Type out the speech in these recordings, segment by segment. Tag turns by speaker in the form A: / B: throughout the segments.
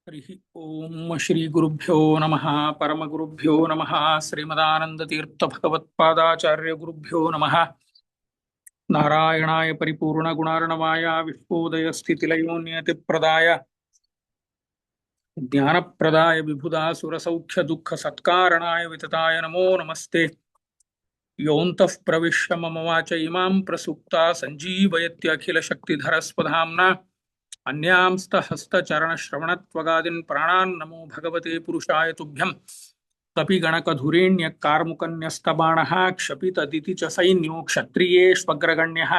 A: हरिः ओम श्री गुरुभ्यो नमः परमगुरुभ्यो नमः श्रीमदानन्दतीर्थभगवत्पादाचार्य गुरुभ्यो नमः नारायणाय परिपूर्णगुणार्णवाय विश्वोदयस्थितिलयो नियतिप्रदाय ज्ञानप्रदाय विबुधासुरसौख्यदुःखसत्कारणाय वितताय नमो नमस्ते योऽन्तः प्रविश्य मम वाच इमां प्रसुप्ता सञ्जीवयत्यखिलशक्तिधरस्वधाम्ना अन्यांस्तहस्तचरणश्रवणत्वगादीन् प्राणान् नमो भगवते पुरुषाय तुभ्यं कपिगणकधुरेण्यकार्मुकन्यस्तबाणः क्षपितदिति च सैन्यो क्षत्रियेष्वग्रगण्यः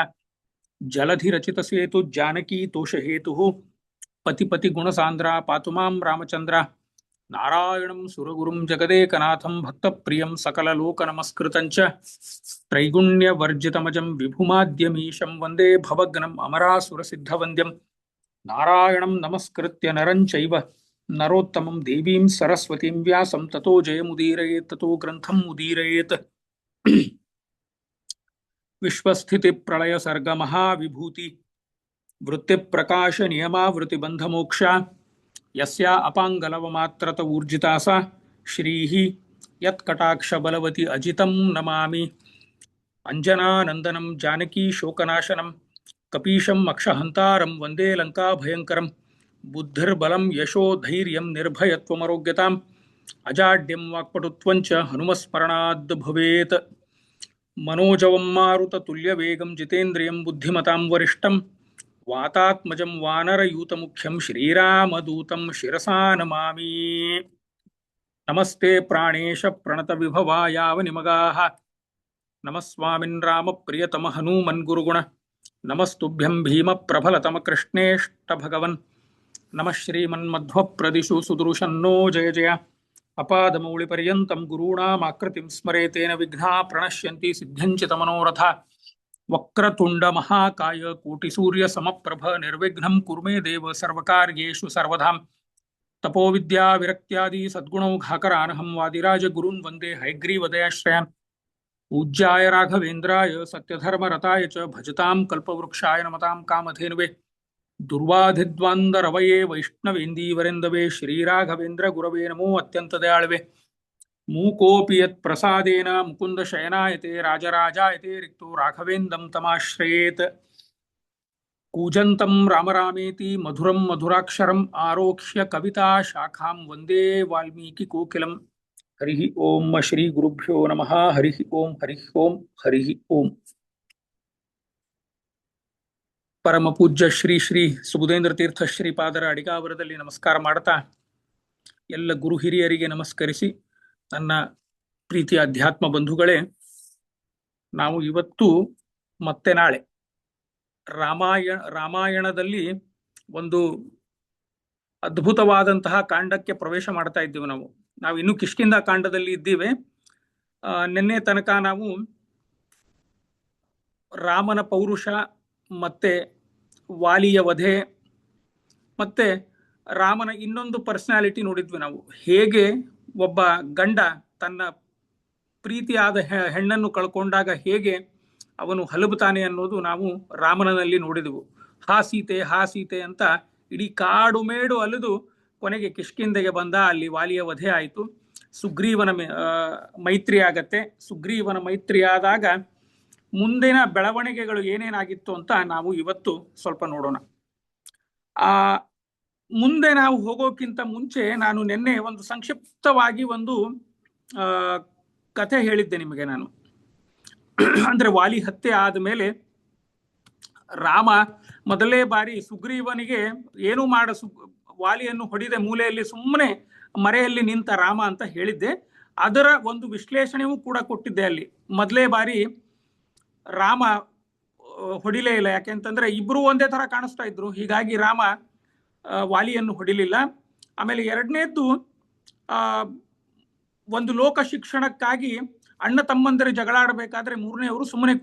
A: जलधिरचितसेतुज्जानकीतोषहेतुः पतिपतिगुणसान्द्रा पातु मां रामचन्द्र नारायणं सुरगुरुं जगदेकनाथं भक्तप्रियं सकललोकनमस्कृतं च त्रैगुण्यवर्जितमजं विभुमाद्यमीशं वन्दे भवग्नम् अमरासुरसिद्धवन्द्यं नारायणं नमस्कृत्य नरं चैव नरोत्तमं देवीं सरस्वतीं व्यासं ततो जयमुदीरयेत् ततो ग्रन्थम् उदीरयेत् विश्वस्थितिप्रलयसर्गमहाविभूति वृत्तिप्रकाशनियमावृत्तिबन्धमोक्ष यस्या अपाङ्गलवमात्रत ऊर्जिता सा श्रीः यत्कटाक्षबलवति अजितं नमामि अंजनानन्दनं जानकी शोकनाशनं कपीशं मक्षहन्तारं वन्दे लङ्काभयङ्करं बुद्धिर्बलं यशो धैर्यं निर्भयत्वमरोग्यताम् अजाड्यं वाक्पटुत्वं च हनुमस्मरणाद् भवेत् मनोजवं मारुततुल्यवेगं जितेन्द्रियं बुद्धिमतां वरिष्ठं वातात्मजं वानरयूतमुख्यं श्रीरामदूतं शिरसा नमामि नमस्ते प्राणेश प्रणतविभवायावनिमगाः नमस्वामिन् रामप्रियतम हनूमन् गुरुगुण नमस्तुभ्यं भीमप्रबलतमकृष्णेष्टभगवन् नमः श्रीमन्मध्वप्रदिशु सुदृशन्नो जय जय अपादमौलिपर्यन्तं गुरूणामाकृतिं स्मरेतेन विघ्नाः प्रणश्यन्ति सिद्ध्यञ्च तमनोरथा वक्रतुण्डमहाकाय कोटिसूर्यसमप्रभ निर्विघ्नं कुरु मे देव सर्वकार्येषु सर्वदा तपोविद्याविरक्त्यादि सद्गुणौघाकरानहं वादिराजगुरून् वन्दे हयग्रीवदयाश्रयान् पूज्याय राघवेन्द्राय सत्यधर्मरताय च भजतां कल्पवृक्षाय नमतां कामधेनुवे दुर्वाधिद्वान्दरवये वैष्णवेन्दीवरेन्दवे श्रीराघवेन्द्रगुरवे नमो अत्यन्तदयाळवे मूकोऽपि यत्प्रसादेन मुकुन्दशयनायते राजराजायते रिक्तो राघवेन्दं तमाश्रयेत् कूजन्तं रामरामेति मधुरं मधुराक्षरम् आरोक्ष्य कविता शाखां वन्दे वाल्मीकिकोकिलम् हरिः ओम श्री गुरुभ्यो नमः हरिः ओम हरिः ओम हरिः ओम ಪರಮ ಪೂಜ್ಯ ಶ್ರೀ ಶ್ರೀ ಸುಬುಧೇಂದ್ರ ತೀರ್ಥ ಶ್ರೀಪಾದರ ಅಡಿಗಾವರದಲ್ಲಿ ನಮಸ್ಕಾರ ಮಾಡ್ತಾ ಎಲ್ಲ ಗುರು ಹಿರಿಯರಿಗೆ ನಮಸ್ಕರಿಸಿ ನನ್ನ ಪ್ರೀತಿಯ ಅಧ್ಯಾತ್ಮ ಬಂಧುಗಳೇ, ನಾವು ಇವತ್ತು ಮತ್ತೆ ನಾಳೆ ರಾಮಾಯಣದಲ್ಲಿ ಒಂದು ಅದ್ಭುತವಾದಂತಹ ಕಾಂಡಕ್ಕೆ ಪ್ರವೇಶ ಮಾಡ್ತಾ ಇದ್ದೀವಿ. ನಾವು ಇನ್ನು ಕಿಷ್ಕಿಂಧ ಕಾಂಡದಲ್ಲಿ ಇದ್ದೀವಿ. ನಿನ್ನೆ ತನಕ ನಾವು ರಾಮನ ಪೌರುಷ ಮತ್ತೆ ವಾಲಿಯ ವಧೆ ಮತ್ತೆ ರಾಮನ ಇನ್ನೊಂದು ಪರ್ಸನಾಲಿಟಿ ನೋಡಿದ್ವಿ. ನಾವು ಹೇಗೆ ಒಬ್ಬ ಗಂಡ ತನ್ನ ಪ್ರೀತಿಯಾದ ಹೆಣ್ಣನ್ನು ಕಳ್ಕೊಂಡಾಗ ಹೇಗೆ ಅವನು ಹಲಬುತ್ತಾನೆ ಅನ್ನೋದು ನಾವು ರಾಮನಲ್ಲಿ ನೋಡಿದೆವು. ಹಾ ಸೀತೆ ಅಂತ ಇಡೀ ಕಾಡು ಮೇಡು ಅಲಿದು ಕೊನೆಗೆ ಕಿಷ್ಕಿಂಧೆಗೆ ಬಂದ. ಅಲ್ಲಿ ವಾಲಿಯ ವಧೆ ಆಯಿತು. ಸುಗ್ರೀವನ ಮೈತ್ರಿ ಆಗತ್ತೆ. ಸುಗ್ರೀವನ ಮೈತ್ರಿ ಆದಾಗ ಮುಂದಿನ ಬೆಳವಣಿಗೆಗಳು ಏನೇನಾಗಿತ್ತು ಅಂತ ನಾವು ಇವತ್ತು ಸ್ವಲ್ಪ ನೋಡೋಣ. ಮುಂದೆ ನಾವು ಹೋಗೋಕ್ಕಿಂತ ಮುಂಚೆ ನಾನು ನಿನ್ನೆ ಒಂದು ಸಂಕ್ಷಿಪ್ತವಾಗಿ ಒಂದು ಕಥೆ ಹೇಳಿದ್ದೆ ನಿಮಗೆ. ನಾನು ಅಂದ್ರೆ ವಾಲಿ ಹತ್ಯೆ ಆದಮೇಲೆ ರಾಮ ಮೊದಲೇ ಬಾರಿ ಸುಗ್ರೀವನಿಗೆ ಏನು ವಾಲಿಯನ್ನು ಹೊಡಿದೆ ಮೂಲೆಯಲ್ಲಿ ಸುಮ್ಮನೆ ಮರೆಯಲ್ಲಿ ನಿಂತ ರಾಮ ಅಂತ ಹೇಳಿದ್ದೆ. ಅದರ ಒಂದು ವಿಶ್ಲೇಷಣೆಯೂ ಕೂಡ ಕೊಟ್ಟಿದ್ದೆ ಅಲ್ಲಿ. ಮೊದಲೇ ಬಾರಿ ರಾಮ ಹೊಡಿಲೇ ಇಲ್ಲ, ಯಾಕೆಂತಂದ್ರೆ ಇಬ್ರು ಒಂದೇ ತರ ಕಾಣಿಸ್ತಾ ಇದ್ರು, ಹೀಗಾಗಿ ರಾಮ ವಾಲಿಯನ್ನು ಹೊಡಿಲಿಲ್ಲ. ಆಮೇಲೆ ಎರಡನೇದ್ದು, ಒಂದು ಲೋಕ ಶಿಕ್ಷಣಕ್ಕಾಗಿ ಅಣ್ಣ ತಮ್ಮಂದರೆ ಜಗಳ ಆಡಬೇಕಾದ್ರೆ ಮೂರನೇವರು ಸುಮ್ಮನೆ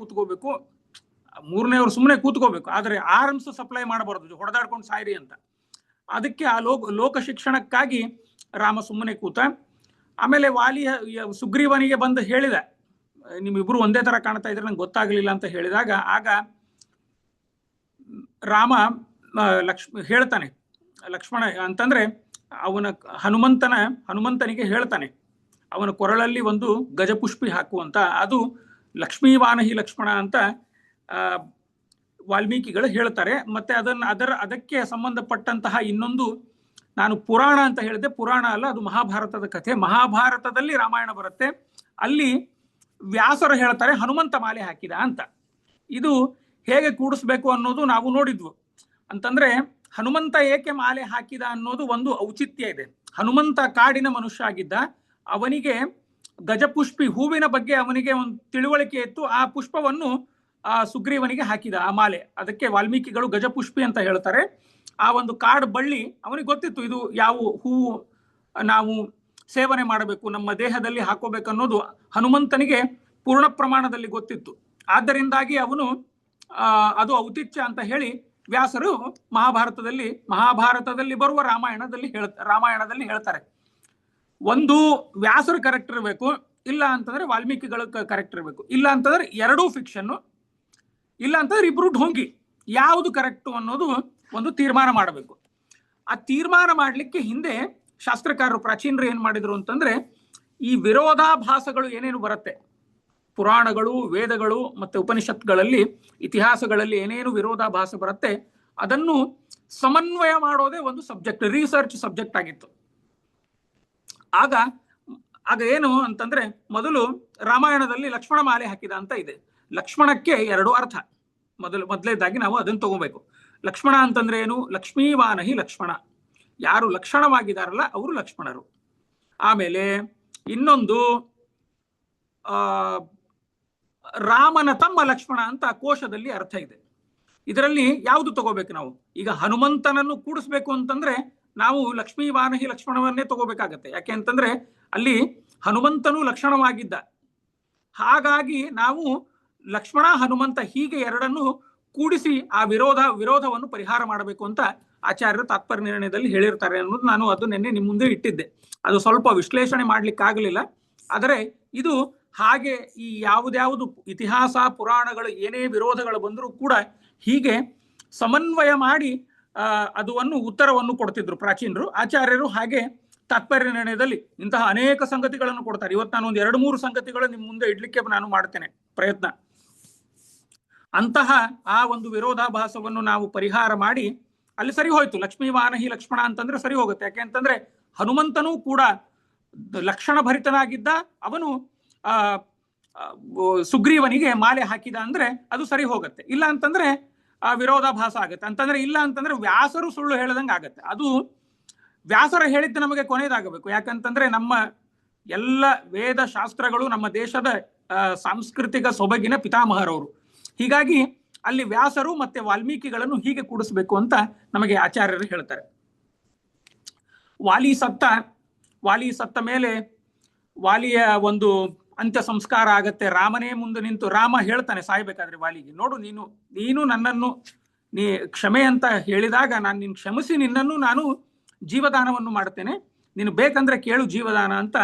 A: ಕೂತ್ಕೋಬೇಕು, ಆದ್ರೆ ಆರ್ಮ್ಸ್ ಸಪ್ಲೈ ಮಾಡಬಾರ್ದು, ಹೊಡೆದಾಡ್ಕೊಂಡು ಸಾಯ್ರಿ ಅಂತ. ಅದಕ್ಕೆ ಆ ಲೋಕ ಶಿಕ್ಷಣಕ್ಕಾಗಿ ರಾಮ ಸುಮ್ಮನೆ ಕೂತ. ಆಮೇಲೆ ವಾಲಿ ಸುಗ್ರೀವನಿಗೆ ಬಂದು ಹೇಳಿದ, ನಿಮ್ಮಿಬ್ರು ಒಂದೇ ತರ ಕಾಣ್ತಾ ಇದ್ರೆ ನಂಗೆ ಗೊತ್ತಾಗ್ಲಿಲ್ಲ ಅಂತ ಹೇಳಿದಾಗ, ಆಗ ರಾಮ ಹೇಳ್ತಾನೆ, ಲಕ್ಷ್ಮಣ ಅಂತಂದ್ರೆ ಅವನ ಹನುಮಂತನಿಗೆ ಹೇಳ್ತಾನೆ, ಅವನ ಕೊರಳಲ್ಲಿ ಒಂದು ಗಜಪುಷ್ಪಿ ಹಾಕುವಂತ, ಅದು ಲಕ್ಷ್ಮೀವಾನಹಿ ಲಕ್ಷ್ಮಣ ಅಂತ ವಾಲ್ಮೀಕಿಗಳು ಹೇಳ್ತಾರೆ. ಮತ್ತೆ ಅದಕ್ಕೆ ಸಂಬಂಧಪಟ್ಟಂತಹ ಇನ್ನೊಂದು, ನಾನು ಪುರಾಣ ಅಂತ ಹೇಳಿದೆ, ಪುರಾಣ ಅಲ್ಲ, ಅದು ಮಹಾಭಾರತದ ಕಥೆ. ಮಹಾಭಾರತದಲ್ಲಿ ರಾಮಾಯಣ ಬರುತ್ತೆ, ಅಲ್ಲಿ ವ್ಯಾಸರು ಹೇಳ್ತಾರೆ ಹನುಮಂತ ಮಾಲೆ ಹಾಕಿದ ಅಂತ. ಇದು ಹೇಗೆ ಕೂಡಿಸ್ಬೇಕು ಅನ್ನೋದು ನಾವು ನೋಡಿದ್ವು. ಅಂತಂದ್ರೆ ಹನುಮಂತ ಏಕೆ ಮಾಲೆ ಹಾಕಿದ ಅನ್ನೋದು ಒಂದು ಔಚಿತ್ಯ ಇದೆ. ಹನುಮಂತ ಕಾಡಿನ ಮನುಷ್ಯ ಆಗಿದ್ದ, ಅವನಿಗೆ ಗಜಪುಷ್ಪಿ ಹೂವಿನ ಬಗ್ಗೆ ಅವನಿಗೆ ಒಂದು ತಿಳುವಳಿಕೆ ಇತ್ತು. ಆ ಪುಷ್ಪವನ್ನು ಸುಗ್ರೀವನಿಗೆ ಹಾಕಿದ, ಆ ಮಾಲೆ. ಅದಕ್ಕೆ ವಾಲ್ಮೀಕಿಗಳು ಗಜಪುಷ್ಪಿ ಅಂತ ಹೇಳ್ತಾರೆ. ಆ ಒಂದು ಕಾಡು ಬಳ್ಳಿ ಅವನಿಗೆ ಗೊತ್ತಿತ್ತು, ಇದು ಯಾವ ಹೂವು ನಾವು ಸೇವನೆ ಮಾಡಬೇಕು, ನಮ್ಮ ದೇಹದಲ್ಲಿ ಹಾಕೋಬೇಕನ್ನೋದು ಹನುಮಂತನಿಗೆ ಪೂರ್ಣ ಪ್ರಮಾಣದಲ್ಲಿ ಗೊತ್ತಿತ್ತು. ಆದ್ದರಿಂದಾಗಿ ಅವನು ಅದು ಔಚಿತ್ಯ ಅಂತ ಹೇಳಿ ವ್ಯಾಸರು ಮಹಾಭಾರತದಲ್ಲಿ ಬರುವ ರಾಮಾಯಣದಲ್ಲಿ ಹೇಳ್ತಾರೆ. ಒಂದು ವ್ಯಾಸರು ಕರೆಕ್ಟ್ ಇರಬೇಕು, ಇಲ್ಲ ಅಂತಂದ್ರೆ ವಾಲ್ಮೀಕಿಗಳು ಕರೆಕ್ಟ್ ಇರಬೇಕು, ಇಲ್ಲ ಅಂತಂದ್ರೆ ಎರಡೂ ಫಿಕ್ಷನ್, ಇಲ್ಲ ಅಂತಂದ್ರೆ ಇಬ್ರು ಢೋಂಗಿ. ಯಾವುದು ಕರೆಕ್ಟ್ ಅನ್ನೋದು ಒಂದು ತೀರ್ಮಾನ ಮಾಡಬೇಕು. ಆ ತೀರ್ಮಾನ ಮಾಡಲಿಕ್ಕೆ ಹಿಂದೆ ಶಾಸ್ತ್ರಕಾರರು, ಪ್ರಾಚೀನರು ಏನ್ ಮಾಡಿದ್ರು ಅಂತಂದ್ರೆ, ಈ ವಿರೋಧಾಭಾಸಗಳು ಏನೇನು ಬರುತ್ತೆ, ಪುರಾಣಗಳು, ವೇದಗಳು ಮತ್ತೆ ಉಪನಿಷತ್ಗಳಲ್ಲಿ, ಇತಿಹಾಸಗಳಲ್ಲಿ ಏನೇನು ವಿರೋಧಾಭಾಸ ಬರುತ್ತೆ, ಅದನ್ನು ಸಮನ್ವಯ ಮಾಡೋದೇ ಒಂದು ಸಬ್ಜೆಕ್ಟ್, ರಿಸರ್ಚ್ ಸಬ್ಜೆಕ್ಟ್ ಆಗಿತ್ತು. ಆಗ ಏನು ಅಂತಂದ್ರೆ, ಮೊದಲು ರಾಮಾಯಣದಲ್ಲಿ ಲಕ್ಷ್ಮಣ ಮಾಲೆ ಹಾಕಿದ ಅಂತ ಇದೆ. ಲಕ್ಷ್ಮಣಕ್ಕೆ ಎರಡು ಅರ್ಥ. ಮೊದಲೇದಾಗಿ ನಾವು ಅದನ್ನು ತಗೋಬೇಕು. ಲಕ್ಷ್ಮಣ ಅಂತಂದ್ರೆ ಏನು? ಲಕ್ಷ್ಮೀವಾನಹಿ ಲಕ್ಷ್ಮಣ, ಯಾರು ಲಕ್ಷಣವಾಗಿದಾರಲ್ಲ ಅವರು ಲಕ್ಷ್ಮಣರು. ಆಮೇಲೆ ಇನ್ನೊಂದು, ರಾಮನ ತಮ್ಮ ಲಕ್ಷ್ಮಣ ಅಂತ ಕೋಶದಲ್ಲಿ ಅರ್ಥ ಇದೆ. ಇದರಲ್ಲಿ ಯಾವುದು ತಗೋಬೇಕು ನಾವು? ಈಗ ಹನುಮಂತನನ್ನು ಕೂಡಿಸ್ಬೇಕು ಅಂತಂದ್ರೆ ನಾವು ಲಕ್ಷ್ಮೀವಾನಹಿ ಲಕ್ಷ್ಮಣವನ್ನೇ ತಗೋಬೇಕಾಗತ್ತೆ. ಯಾಕೆ ಅಂತಂದ್ರೆ ಅಲ್ಲಿ ಹನುಮಂತನು ಲಕ್ಷಣವಾಗಿದ್ದ, ಹಾಗಾಗಿ ನಾವು ಲಕ್ಷ್ಮಣ ಹನುಮಂತ ಹೀಗೆ ಎರಡನ್ನು ಕೂಡಿಸಿ ಆ ವಿರೋಧವನ್ನು ಪರಿಹಾರ ಮಾಡಬೇಕು ಅಂತ ಆಚಾರ್ಯರು ತಾತ್ಪರ್ಯ ನಿರ್ಣಯದಲ್ಲಿ ಹೇಳಿರ್ತಾರೆ ಅನ್ನೋದು ನಾನು ಅದು ನಿನ್ನೆ ನಿಮ್ಮ ಮುಂದೆ ಇಟ್ಟಿದ್ದೆ. ಅದು ಸ್ವಲ್ಪ ವಿಶ್ಲೇಷಣೆ ಮಾಡ್ಲಿಕ್ಕೆ ಆಗಲಿಲ್ಲ. ಆದರೆ ಇದು ಹಾಗೆ ಈ ಯಾವುದ್ಯಾವುದು ಇತಿಹಾಸ ಪುರಾಣಗಳು ಏನೇ ವಿರೋಧಗಳು ಬಂದರೂ ಕೂಡ ಹೀಗೆ ಸಮನ್ವಯ ಮಾಡಿ ಅದುವನ್ನು ಉತ್ತರವನ್ನು ಕೊಡ್ತಿದ್ರು ಪ್ರಾಚೀನರು. ಆಚಾರ್ಯರು ಹಾಗೆ ತಾತ್ಪರ್ಯ ನಿರ್ಣಯದಲ್ಲಿ ಇಂತಹ ಅನೇಕ ಸಂಗತಿಗಳನ್ನು ಕೊಡ್ತಾರೆ. ಇವತ್ತು ನಾನು ಒಂದು 2-3 ಸಂಗತಿಗಳು ನಿಮ್ಮ ಮುಂದೆ ಇಡ್ಲಿಕ್ಕೆ ನಾನು ಮಾಡ್ತೇನೆ ಪ್ರಯತ್ನ. ಅಂತಹ ಆ ಒಂದು ವಿರೋಧಾಭಾಸವನ್ನು ನಾವು ಪರಿಹಾರ ಮಾಡಿ ಅಲ್ಲಿ ಸರಿ ಹೋಯ್ತು. ಲಕ್ಷ್ಮೀವಾನಹಿ ಲಕ್ಷ್ಮಣ ಅಂತಂದ್ರೆ ಸರಿ ಹೋಗುತ್ತೆ. ಯಾಕೆ ಅಂತಂದ್ರೆ ಹನುಮಂತನೂ ಕೂಡ ಲಕ್ಷಣ ಭರಿತನಾಗಿದ್ದ, ಅವನು ಸುಗ್ರೀವನಿಗೆ ಮಾಲೆ ಹಾಕಿದ ಅಂದ್ರೆ ಅದು ಸರಿ ಹೋಗುತ್ತೆ. ಇಲ್ಲ ಅಂತಂದ್ರೆ ವಿರೋಧಾಭಾಸ ಆಗತ್ತೆ. ಅಂತಂದ್ರೆ ಇಲ್ಲ ಅಂತಂದ್ರೆ ವ್ಯಾಸರು ಸುಳ್ಳು ಹೇಳದಂಗೆ ಆಗತ್ತೆ. ಅದು ವ್ಯಾಸರ ಹೇಳಿದ್ದು ನಮಗೆ ಕೊನೆಯದಾಗಬೇಕು. ಯಾಕಂತಂದ್ರೆ ನಮ್ಮ ಎಲ್ಲ ವೇದ ಶಾಸ್ತ್ರಗಳು ನಮ್ಮ ದೇಶದ ಸಾಂಸ್ಕೃತಿಕ ಸೊಬಗಿನ ಪಿತಾಮಹರವರು. ಹೀಗಾಗಿ ಅಲ್ಲಿ ವ್ಯಾಸರು ಮತ್ತೆ ವಾಲ್ಮೀಕಿಗಳನ್ನು ಹೀಗೆ ಕೂಡಿಸ್ಬೇಕು ಅಂತ ನಮಗೆ ಆಚಾರ್ಯರು ಹೇಳ್ತಾರೆ. ವಾಲಿ ಸತ್ತ ಮೇಲೆ ವಾಲಿಯ ಒಂದು ಅಂತ್ಯ ಸಂಸ್ಕಾರ ಆಗತ್ತೆ. ರಾಮನೇ ಮುಂದೆ ನಿಂತು ರಾಮ ಹೇಳ್ತಾನೆ ಸಾಯ್ಬೇಕಾದ್ರೆ ವಾಲಿಗೆ, ನೋಡು ನೀನು ನನ್ನನ್ನು ಕ್ಷಮೆ ಅಂತ ಹೇಳಿದಾಗ ನಾನು ನಿನ್ನ ಕ್ಷಮಿಸಿ ನಿನ್ನನ್ನು ನಾನು ಜೀವದಾನವನ್ನು ಮಾಡ್ತೇನೆ, ನೀನು ಬೇಕಂದ್ರೆ ಕೇಳು ಜೀವದಾನ ಅಂತ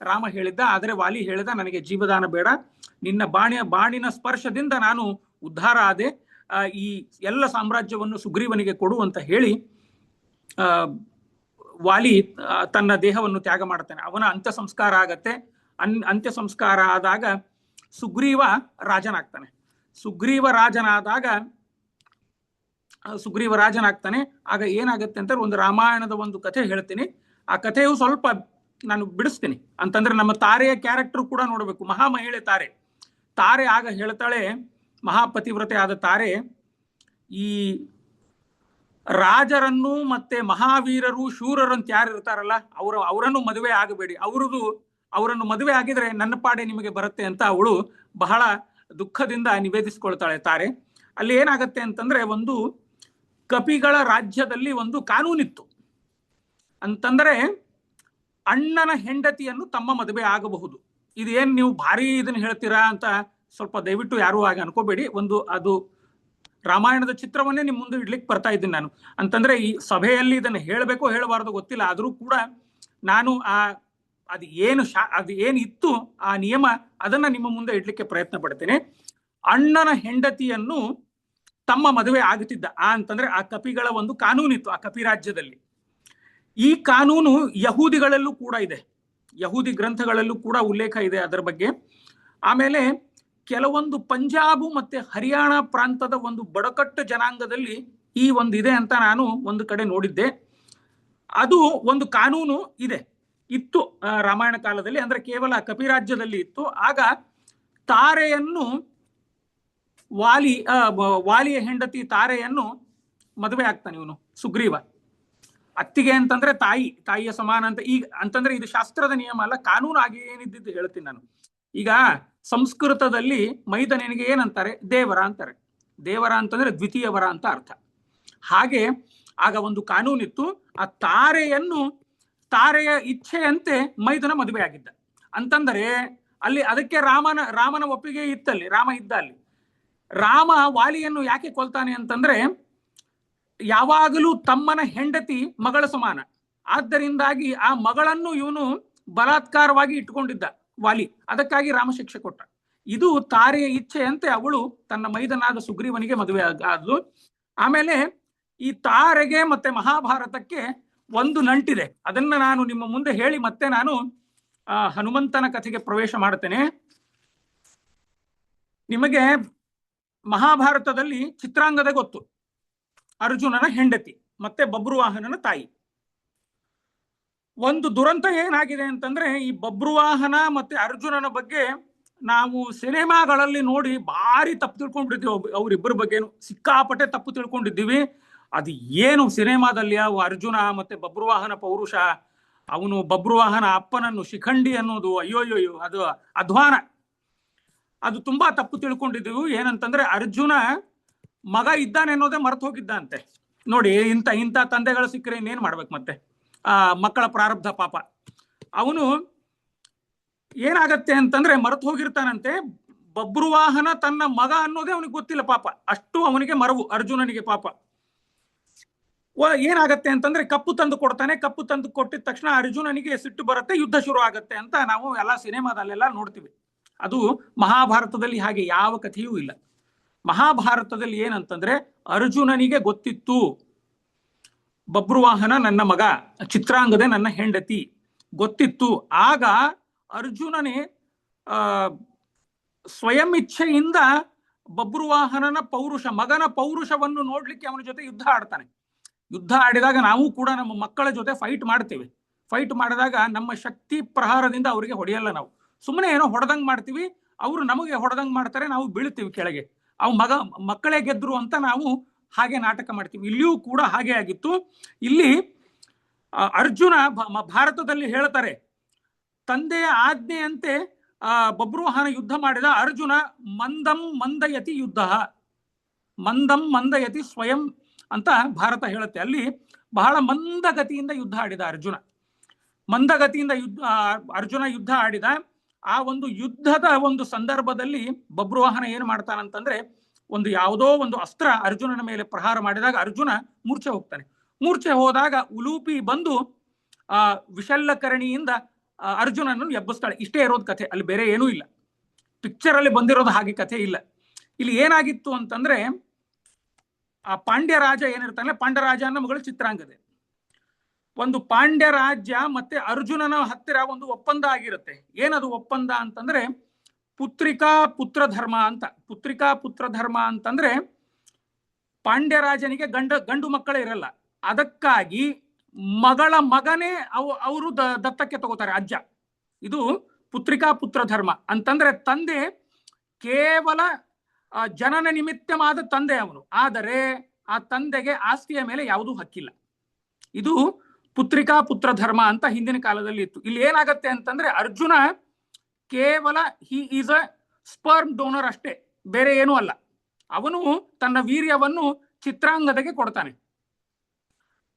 A: ರಾಮ ಹೇಳಿದ್ದ. ಆದರೆ ವಾಲಿ ಹೇಳಿದ, ನನಗೆ ಜೀವದಾನ ಬೇಡ, ನಿನ್ನ ಬಾಣಿನ ಸ್ಪರ್ಶದಿಂದ ನಾನು ಉದ್ಧಾರ ಆದೆ, ಈ ಎಲ್ಲ ಸಾಮ್ರಾಜ್ಯವನ್ನು ಸುಗ್ರೀವನಿಗೆ ಕೊಡು ಅಂತ ಹೇಳಿ ವಾಲಿ ತನ್ನ ದೇಹವನ್ನು ತ್ಯಾಗ ಮಾಡ್ತಾನೆ. ಅವನ ಅಂತ್ಯ ಸಂಸ್ಕಾರ ಆಗತ್ತೆ. ಅಂತ್ಯ ಸಂಸ್ಕಾರ ಆದಾಗ ಸುಗ್ರೀವ ರಾಜನಾಗ್ತಾನೆ. ಸುಗ್ರೀವ ರಾಜನಾಗ್ತಾನೆ. ಆಗ ಏನಾಗತ್ತೆ ಅಂತ ಒಂದು ರಾಮಾಯಣದ ಒಂದು ಕಥೆ ಹೇಳ್ತೀನಿ. ಆ ಕಥೆಯು ಸ್ವಲ್ಪ ನಾನು ಬಿಡಿಸ್ತೀನಿ. ಅಂತಂದ್ರೆ ನಮ್ಮ ತಾರೆಯ ಕ್ಯಾರೆಕ್ಟರ್ ಕೂಡ ನೋಡಬೇಕು. ಮಹಾಮಹಿಳೆ ತಾರೆ ಆಗ ಹೇಳ್ತಾಳೆ, ಮಹಾಪತಿವ್ರತೆ ಆದ ತಾರೆ, ಈ ರಾಜರನ್ನು ಮತ್ತೆ ಮಹಾವೀರರು ಶೂರರಂತ ಯಾರು ಇರ್ತಾರಲ್ಲ ಅವರನ್ನು ಮದುವೆ ಆಗಬೇಡಿ, ಅವರನ್ನು ಮದುವೆ ಆಗಿದ್ರೆ ನನ್ನ ಪಾಡೆ ನಿಮಗೆ ಬರುತ್ತೆ ಅಂತ ಅವಳು ಬಹಳ ದುಃಖದಿಂದ ನಿವೇದಿಸಿಕೊಳ್ತಾಳೆ ತಾರೆ. ಅಲ್ಲಿ ಏನಾಗತ್ತೆ ಅಂತಂದ್ರೆ, ಒಂದು ಕಪಿಗಳ ರಾಜ್ಯದಲ್ಲಿ ಒಂದು ಕಾನೂನಿತ್ತು. ಅಂತಂದ್ರೆ ಅಣ್ಣನ ಹೆಂಡತಿಯನ್ನು ತಮ್ಮ ಮದುವೆ ಆಗಬಹುದು. ಇದೇನ್ ನೀವು ಭಾರಿ ಇದನ್ನ ಹೇಳ್ತೀರಾ ಅಂತ ಸ್ವಲ್ಪ ದಯವಿಟ್ಟು ಯಾರು ಆಗ ಅನ್ಕೋಬೇಡಿ. ಅದು ರಾಮಾಯಣದ ಚಿತ್ರವನ್ನೇ ನಿಮ್ ಮುಂದೆ ಇಡ್ಲಿಕ್ಕೆ ಬರ್ತಾ ಇದ್ದೀನಿ ನಾನು. ಅಂತಂದ್ರೆ ಈ ಸಭೆಯಲ್ಲಿ ಇದನ್ನು ಹೇಳಬೇಕೋ ಹೇಳಬಾರ್ದು ಗೊತ್ತಿಲ್ಲ, ಆದ್ರೂ ಕೂಡ ನಾನು ಅದು ಏನಿತ್ತು ಆ ನಿಯಮ ಅದನ್ನ ನಿಮ್ಮ ಮುಂದೆ ಇಡ್ಲಿಕ್ಕೆ ಪ್ರಯತ್ನ ಪಡ್ತೇನೆ. ಅಣ್ಣನ ಹೆಂಡತಿಯನ್ನು ತಮ್ಮ ಮದುವೆ ಆಗುತ್ತಿದ್ದ ಅಂತಂದ್ರೆ ಆ ಕಪಿಗಳ ಒಂದು ಕಾನೂನಿತ್ತು ಆ ಕಪಿ ರಾಜ್ಯದಲ್ಲಿ. ಈ ಕಾನೂನು ಯಹೂದಿಗಳಲ್ಲೂ ಕೂಡ ಇದೆ, ಯಹೂದಿ ಗ್ರಂಥಗಳಲ್ಲೂ ಕೂಡ ಉಲ್ಲೇಖ ಇದೆ ಅದರ ಬಗ್ಗೆ. ಆಮೇಲೆ ಕೆಲವೊಂದು ಪಂಜಾಬ್ ಮತ್ತೆ ಹರಿಯಾಣ ಪ್ರಾಂತದ ಒಂದು ಬಡಕಟ್ಟು ಜನಾಂಗದಲ್ಲಿ ಈ ಒಂದು ಇದೆ ಅಂತ ನಾನು ಒಂದು ಕಡೆ ನೋಡಿದ್ದೆ. ಅದು ಒಂದು ಕಾನೂನು ಇತ್ತು ರಾಮಾಯಣ ಕಾಲದಲ್ಲಿ, ಅಂದ್ರೆ ಕೇವಲ ಕಪಿ ರಾಜ್ಯದಲ್ಲಿ ಇತ್ತು. ಆಗ ತಾರೆಯನ್ನು ವಾಲಿಯ ಹೆಂಡತಿ ತಾರೆಯನ್ನು ಮದುವೆ ಆಗ್ತಾನೆ ಇವನು ಸುಗ್ರೀವ. ಅತ್ತಿಗೆ ಅಂತಂದ್ರೆ ತಾಯಿಯ ಸಮಾನ ಅಂತ. ಈಗ ಅಂತಂದ್ರೆ ಇದು ಶಾಸ್ತ್ರದ ನಿಯಮ ಅಲ್ಲ, ಕಾನೂನು ಆಗಿ ಏನಿದ್ದು ಹೇಳ್ತೀನಿ ನಾನು. ಈಗ ಸಂಸ್ಕೃತದಲ್ಲಿ ಮೈದನಿಗೆ ಏನಂತಾರೆ? ದೇವರ ಅಂತಾರೆ. ದೇವರ ಅಂತಂದ್ರೆ ದ್ವಿತೀಯ ವರ ಅಂತ ಅರ್ಥ. ಹಾಗೆ ಆಗ ಒಂದು ಕಾನೂನಿತ್ತು. ಆ ತಾರೆಯ ಇಚ್ಛೆಯಂತೆ ಮೈದನ ಮದುವೆ ಆಗಿದ್ದ. ಅಂತಂದರೆ ಅಲ್ಲಿ ಅದಕ್ಕೆ ರಾಮನ ಒಪ್ಪಿಗೆ ಇತ್ತಲ್ಲಿ, ರಾಮ ಇದ್ದ ಅಲ್ಲಿ. ರಾಮ ವಾಲಿಯನ್ನು ಯಾಕೆ ಕೊಲ್ತಾನೆ ಅಂತಂದ್ರೆ, ಯಾವಾಗಲೂ ತಮ್ಮನ ಹೆಂಡತಿ ಮಗಳ ಸಮಾನ, ಆದ್ದರಿಂದಾಗಿ ಆ ಮಗಳನ್ನು ಇವನು ಬಲಾತ್ಕಾರವಾಗಿ ಇಟ್ಕೊಂಡಿದ್ದ ವಾಲಿ. ಅದಕ್ಕಾಗಿ ರಾಮ ಶಿಕ್ಷೆ ಕೊಟ್ಟ. ಇದು ತಾರೆಯ ಇಚ್ಛೆಯಂತೆ ಅವಳು ತನ್ನ ಮೈದನಾದ ಸುಗ್ರೀವನಿಗೆ ಮದುವೆ ಆದ್ಲು. ಆಮೇಲೆ ಈ ತಾರೆಗೆ ಮತ್ತೆ ಮಹಾಭಾರತಕ್ಕೆ ಒಂದು ನಂಟಿದೆ, ಅದನ್ನ ನಾನು ನಿಮ್ಮ ಮುಂದೆ ಹೇಳಿ ಮತ್ತೆ ನಾನು ಹನುಮಂತನ ಕಥೆಗೆ ಪ್ರವೇಶ ಮಾಡ್ತೇನೆ. ನಿಮಗೆ ಮಹಾಭಾರತದಲ್ಲಿ ಚಿತ್ರಾಂಗದ ಗೊತ್ತು, ಅರ್ಜುನನ ಹೆಂಡತಿ ಮತ್ತೆ ಬಬ್ರುವಾಹನನ ತಾಯಿ. ಒಂದು ದುರಂತ ಏನಾಗಿದೆ ಅಂತಂದ್ರೆ, ಈ ಬಬ್ರುವಾಹನ ಮತ್ತೆ ಅರ್ಜುನನ ಬಗ್ಗೆ ನಾವು ಸಿನಿಮಾಗಳಲ್ಲಿ ನೋಡಿ ಭಾರಿ ತಪ್ಪು ತಿಳ್ಕೊಂಡಿದ್ದೀವಿ. ಅವರಿಬ್ಬರ ಬಗ್ಗೆನು ಸಿಕ್ಕಾಪಟ್ಟೆ ತಪ್ಪು ತಿಳ್ಕೊಂಡಿದ್ದೀವಿ. ಅದು ಏನು ಸಿನಿಮಾದಲ್ಲಿ ಅರ್ಜುನ ಮತ್ತೆ ಬಬ್ರುವಾಹನ ಪೌರುಷ, ಅವನು ಬಬ್ರುವಾಹನ ಅಪ್ಪನನ್ನು ಶಿಖಂಡಿ ಅನ್ನೋದು, ಅಯ್ಯೋಯ್ಯೋ ಅದು ಅಧ್ವಾನ. ಅದು ತುಂಬಾ ತಪ್ಪು ತಿಳ್ಕೊಂಡಿದ್ದೀವಿ. ಏನಂತಂದ್ರೆ ಅರ್ಜುನ ಮಗ ಇದ್ದಾನೆ ಅನ್ನೋದೇ ಮರೆತು ಹೋಗಿದ್ದಂತೆ. ನೋಡಿ, ಇಂಥ ತಂದೆಗಳು ಸಿಕ್ಕರೆ ಇನ್ನೇನ್ ಮಾಡ್ಬೇಕು ಮತ್ತೆ? ಮಕ್ಕಳ ಪ್ರಾರಬ್ಧ ಪಾಪ. ಅವನು ಏನಾಗತ್ತೆ ಅಂತಂದ್ರೆ ಮರೆತು ಹೋಗಿರ್ತಾನಂತೆ. ಬಬ್ರುವಾಹನ ತನ್ನ ಮಗ ಅನ್ನೋದೇ ಅವನಿಗೆ ಗೊತ್ತಿಲ್ಲ ಪಾಪ, ಅಷ್ಟು ಅವನಿಗೆ ಮರವು ಅರ್ಜುನನಿಗೆ ಪಾಪ. ಏನಾಗತ್ತೆ ಅಂತಂದ್ರೆ ಕಪ್ಪು ತಂದು ಕೊಡ್ತಾನೆ. ಕಪ್ಪು ತಂದು ಕೊಟ್ಟಿದ ತಕ್ಷಣ ಅರ್ಜುನನಿಗೆ ಸಿಟ್ಟು ಬರುತ್ತೆ, ಯುದ್ಧ ಶುರು ಆಗತ್ತೆ ಅಂತ ನಾವು ಎಲ್ಲ ಸಿನಿಮಾದಲ್ಲೆಲ್ಲ ನೋಡ್ತೀವಿ. ಅದು ಮಹಾಭಾರತದಲ್ಲಿ ಹಾಗೆ ಯಾವ ಕಥೆಯೂ ಇಲ್ಲ. ಮಹಾಭಾರತದಲ್ಲಿ ಏನಂತಂದ್ರೆ, ಅರ್ಜುನನಿಗೆ ಗೊತ್ತಿತ್ತು ಬಬ್ರುವಾಹನ ನನ್ನ ಮಗ, ಚಿತ್ರಾಂಗದೆ ನನ್ನ ಹೆಂಡತಿ ಗೊತ್ತಿತ್ತು. ಆಗ ಅರ್ಜುನನೇ ಸ್ವಯಂ ಇಚ್ಛೆಯಿಂದ ಬಬ್ರುವಾಹನನ ಮಗನ ಪೌರುಷವನ್ನು ನೋಡ್ಲಿಕ್ಕೆ ಅವನ ಜೊತೆ ಯುದ್ಧ ಆಡ್ತಾನೆ. ಯುದ್ಧ ಆಡಿದಾಗ ನಾವು ಕೂಡ ನಮ್ಮ ಮಕ್ಕಳ ಜೊತೆ ಫೈಟ್ ಮಾಡ್ತೇವೆ. ಫೈಟ್ ಮಾಡಿದಾಗ ನಮ್ಮ ಶಕ್ತಿ ಪ್ರಹಾರದಿಂದ ಅವರಿಗೆ ಹೊಡೆಯಲ್ಲ, ನಾವು ಸುಮ್ಮನೆ ಏನೋ ಹೊಡೆದಂಗ್ ಮಾಡ್ತೀವಿ, ಅವರು ನಮಗೆ ಹೊಡೆದಂಗ್ ಮಾಡ್ತಾರೆ, ನಾವು ಬೀಳ್ತೀವಿ ಕೆಳಗೆ. ಮಕ್ಕಳೇ ಗೆದ್ರು ಅಂತ ನಾವು ಹಾಗೆ ನಾಟಕ ಮಾಡ್ತೀವಿ. ಇಲ್ಲಿಯೂ ಕೂಡ ಹಾಗೆ ಆಗಿತ್ತು. ಇಲ್ಲಿ ಅರ್ಜುನ ಭಾರತದಲ್ಲಿ ಹೇಳ್ತಾರೆ, ತಂದೆಯ ಆಜ್ಞೆಯಂತೆ ಬಬ್ರುವಾಹನ ಯುದ್ಧ ಮಾಡಿದ. ಅರ್ಜುನ ಮಂದಯತಿ ಯುದ್ಧ, ಮಂದಯತಿ ಸ್ವಯಂ ಅಂತ ಭಾರತ ಹೇಳುತ್ತೆ. ಅಲ್ಲಿ ಬಹಳ ಮಂದಗತಿಯಿಂದ ಯುದ್ಧ ಆಡಿದ ಅರ್ಜುನ. ಮಂದಗತಿಯಿಂದ ಅರ್ಜುನ ಯುದ್ಧ ಆಡಿದ. ಆ ಒಂದು ಯುದ್ಧದ ಒಂದು ಸಂದರ್ಭದಲ್ಲಿ ಬಬ್ರುವಾಹನ ಏನ್ ಮಾಡ್ತಾನಂತಂದ್ರೆ, ಒಂದು ಯಾವುದೋ ಒಂದು ಅಸ್ತ್ರ ಅರ್ಜುನನ ಮೇಲೆ ಪ್ರಹಾರ ಮಾಡಿದಾಗ ಅರ್ಜುನ ಮೂರ್ಛೆ ಹೋಗ್ತಾನೆ. ಮೂರ್ಛೆ ಹೋದಾಗ ಉಲೂಪಿ ಬಂದು ವಿಶಲ್ಲಕರಣಿಯಿಂದ ಅರ್ಜುನನನ್ನು ಎಬ್ಬಿಸ್ತಾಳೆ. ಇಷ್ಟೇ ಇರೋದು ಕಥೆ, ಅಲ್ಲಿ ಬೇರೆ ಏನೂ ಇಲ್ಲ. ಪಿಕ್ಚರ್ ಅಲ್ಲಿ ಬಂದಿರೋದು ಹಾಗೆ ಕಥೆ ಇಲ್ಲ. ಇಲ್ಲಿ ಏನಾಗಿತ್ತು ಅಂತಂದ್ರೆ, ಆ ಪಾಂಡ್ಯ ರಾಜ ಏನಿರ್ತಾನೆ, ಪಾಂಡ್ಯರಾಜ ಅನ್ನೋ ಮಗಳು ಚಿತ್ರಾಂಗದೆ. ಒಂದು ಪಾಂಡ್ಯ ರಾಜ್ಯ ಮತ್ತೆ ಅರ್ಜುನನ ಹತ್ತಿರ ಒಂದು ಒಪ್ಪಂದ ಆಗಿರುತ್ತೆ. ಏನದು ಒಪ್ಪಂದ ಅಂತಂದ್ರೆ, ಪುತ್ರಿಕಾ ಪುತ್ರ ಧರ್ಮ ಅಂತ. ಪುತ್ರಿಕಾ ಪುತ್ರ ಧರ್ಮ ಅಂತಂದ್ರೆ, ಪಾಂಡ್ಯ ರಾಜನಿಗೆ ಗಂಡು ಮಕ್ಕಳೇ ಇರಲ್ಲ, ಅದಕ್ಕಾಗಿ ಮಗಳ ಮಗನೇ ಅವರು ದತ್ತಕ್ಕೆ ತಗೋತಾರೆ ಅಜ್ಜ. ಇದು ಪುತ್ರಿಕಾ ಪುತ್ರ ಧರ್ಮ ಅಂತಂದ್ರೆ, ತಂದೆ ಕೇವಲ ಜನನ ನಿಮಿತ್ತವಾದ ತಂದೆ ಅವನು, ಆದರೆ ಆ ತಂದೆಗೆ ಆಸ್ತಿಯ ಮೇಲೆ ಯಾವುದೂ ಹಕ್ಕಿಲ್ಲ. ಇದು ಪುತ್ರಿಕಾ ಪುತ್ರ ಧರ್ಮ ಅಂತ ಹಿಂದಿನ ಕಾಲದಲ್ಲಿ ಇತ್ತು. ಇಲ್ಲಿ ಏನಾಗತ್ತೆ ಅಂತಂದ್ರೆ ಅರ್ಜುನ ಕೇವಲ he is a sperm donor ಅಷ್ಟೇ, ಬೇರೆ ಏನೂ ಅಲ್ಲ. ಅವನು ತನ್ನ ವೀರ್ಯವನ್ನು ಚಿತ್ರಾಂಗದಗೆ ಕೊಡ್ತಾನೆ.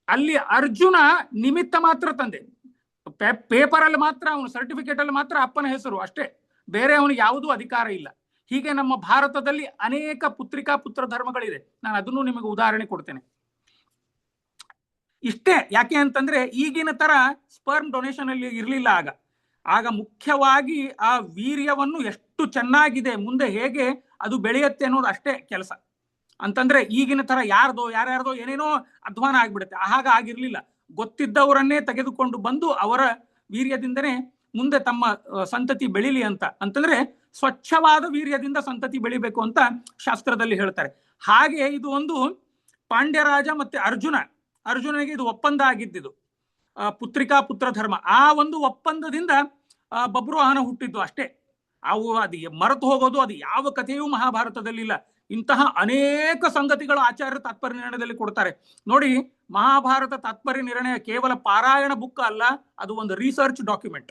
A: ಅಲ್ಲಿ ಅರ್ಜುನ ನಿಮಿತ್ತ ಮಾತ್ರ ತಂದೆ, ಪೇಪರ್ ಅಲ್ಲಿ ಮಾತ್ರ ಅವನು ಸರ್ಟಿಫಿಕೇಟ್ ಅಲ್ಲಿ ಮಾತ್ರ ಅಪ್ಪನ ಹೆಸರು ಅಷ್ಟೇ, ಬೇರೆ ಅವನಿಗೆ ಯಾವುದೂ ಅಧಿಕಾರ ಇಲ್ಲ. ಹೀಗೆ ನಮ್ಮ ಭಾರತದಲ್ಲಿ ಅನೇಕ ಪುತ್ರಿಕಾ ಪುತ್ರ ಧರ್ಮಗಳಿದೆ. ನಾನು ಅದನ್ನು ನಿಮಗೆ ಉದಾಹರಣೆ ಕೊಡ್ತೇನೆ. ಇಷ್ಟೇ ಯಾಕೆ ಅಂತಂದ್ರೆ ಈಗಿನ ತರ ಸ್ಪರ್ಮ್ ಡೊನೇಷನ್ ಅಲ್ಲಿ ಇರಲಿಲ್ಲ ಆಗ ಮುಖ್ಯವಾಗಿ ಆ ವೀರ್ಯವನ್ನು ಎಷ್ಟು ಚೆನ್ನಾಗಿದೆ, ಮುಂದೆ ಹೇಗೆ ಅದು ಬೆಳೆಯುತ್ತೆ ಅನ್ನೋದು ಅಷ್ಟೇ ಕೆಲಸ. ಅಂತಂದ್ರೆ ಈಗಿನ ತರ ಯಾರ್ಯಾರ್ದೋ ಏನೇನೋ ಅಧ್ವಾನ ಆಗ್ಬಿಡುತ್ತೆ. ಆಗಿರ್ಲಿಲ್ಲ. ಗೊತ್ತಿದ್ದವರನ್ನೇ ತೆಗೆದುಕೊಂಡು ಬಂದು ಅವರ ವೀರ್ಯದಿಂದನೇ ಮುಂದೆ ತಮ್ಮ ಸಂತತಿ ಬೆಳಿಲಿ ಅಂತಂದ್ರೆ ಸ್ವಚ್ಛವಾದ ವೀರ್ಯದಿಂದ ಸಂತತಿ ಬೆಳಿಬೇಕು ಅಂತ ಶಾಸ್ತ್ರದಲ್ಲಿ ಹೇಳ್ತಾರೆ. ಹಾಗೆ ಇದು ಒಂದು ಪಾಂಡ್ಯರಾಜ ಮತ್ತೆ ಅರ್ಜುನನಿಗೆ ಇದು ಒಪ್ಪಂದ ಆಗಿದ್ದಿದ್ದು, ಪುತ್ರಿಕಾ ಪುತ್ರ ಧರ್ಮ. ಆ ಒಂದು ಒಪ್ಪಂದದಿಂದ ಬಬ್ರುವಾಹನ ಹುಟ್ಟಿದ್ದು ಅಷ್ಟೇ. ಅದು ಮರೆತು ಹೋಗೋದು ಅದು ಯಾವ ಕಥೆಯೂ ಮಹಾಭಾರತದಲ್ಲಿ ಇಲ್ಲ. ಇಂತಹ ಅನೇಕ ಸಂಗತಿಗಳು ಆಚಾರ್ಯ ತಾತ್ಪರ್ಯ ನಿರ್ಣಯದಲ್ಲಿ ಕೊಡ್ತಾರೆ ನೋಡಿ. ಮಹಾಭಾರತ ತಾತ್ಪರ್ಯ ನಿರ್ಣಯ ಕೇವಲ ಪಾರಾಯಣ ಬುಕ್ ಅಲ್ಲ, ಅದು ಒಂದು ರಿಸರ್ಚ್ ಡಾಕ್ಯುಮೆಂಟ್.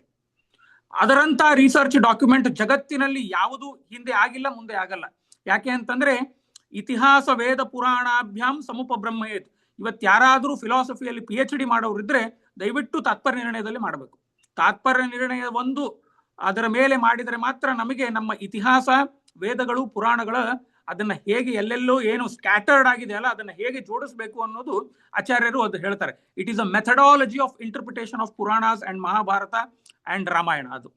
A: ಅದರಂತ ರಿಸರ್ಚ್ ಡಾಕ್ಯುಮೆಂಟ್ ಜಗತ್ತಿನಲ್ಲಿ ಯಾವುದು ಹಿಂದೆ ಆಗಿಲ್ಲ, ಮುಂದೆ ಆಗಲ್ಲ. ಯಾಕೆ ಅಂತಂದ್ರೆ ಇತಿಹಾಸ ವೇದ ಪುರಾಣಾಭ್ಯಾಂ ಸಮುಪಬ್ರಹ್ಮೇತ್. ಇವತ್ತು ಯಾರಾದರೂ ಫಿಲಾಸಫಿಯಲ್ಲಿ PhD ಮಾಡೋರಿದ್ರೆ ದಯವಿಟ್ಟು ತಾತ್ಪರ್ಯ ನಿರ್ಣಯದಲ್ಲಿ ಮಾಡಬೇಕು. ತಾತ್ಪರ್ಯ ನಿರ್ಣಯ ಅದರ ಮೇಲೆ ಮಾಡಿದರೆ ಮಾತ್ರ ನಮಗೆ ನಮ್ಮ ಇತಿಹಾಸ ವೇದಗಳು ಪುರಾಣಗಳ ಅದನ್ನ ಹೇಗೆ ಎಲ್ಲೆಲ್ಲೋ ಏನು ಸ್ಕ್ಯಾಟರ್ಡ್ ಆಗಿದೆ ಅಲ್ಲ ಅದನ್ನ ಹೇಗೆ ಜೋಡಿಸಬೇಕು ಅನ್ನೋದು ಆಚಾರ್ಯರು ಅದು ಹೇಳ್ತಾರೆ. It is a methodology of interpretation of Puranas and Mahabharata and Ramayana. ಅದು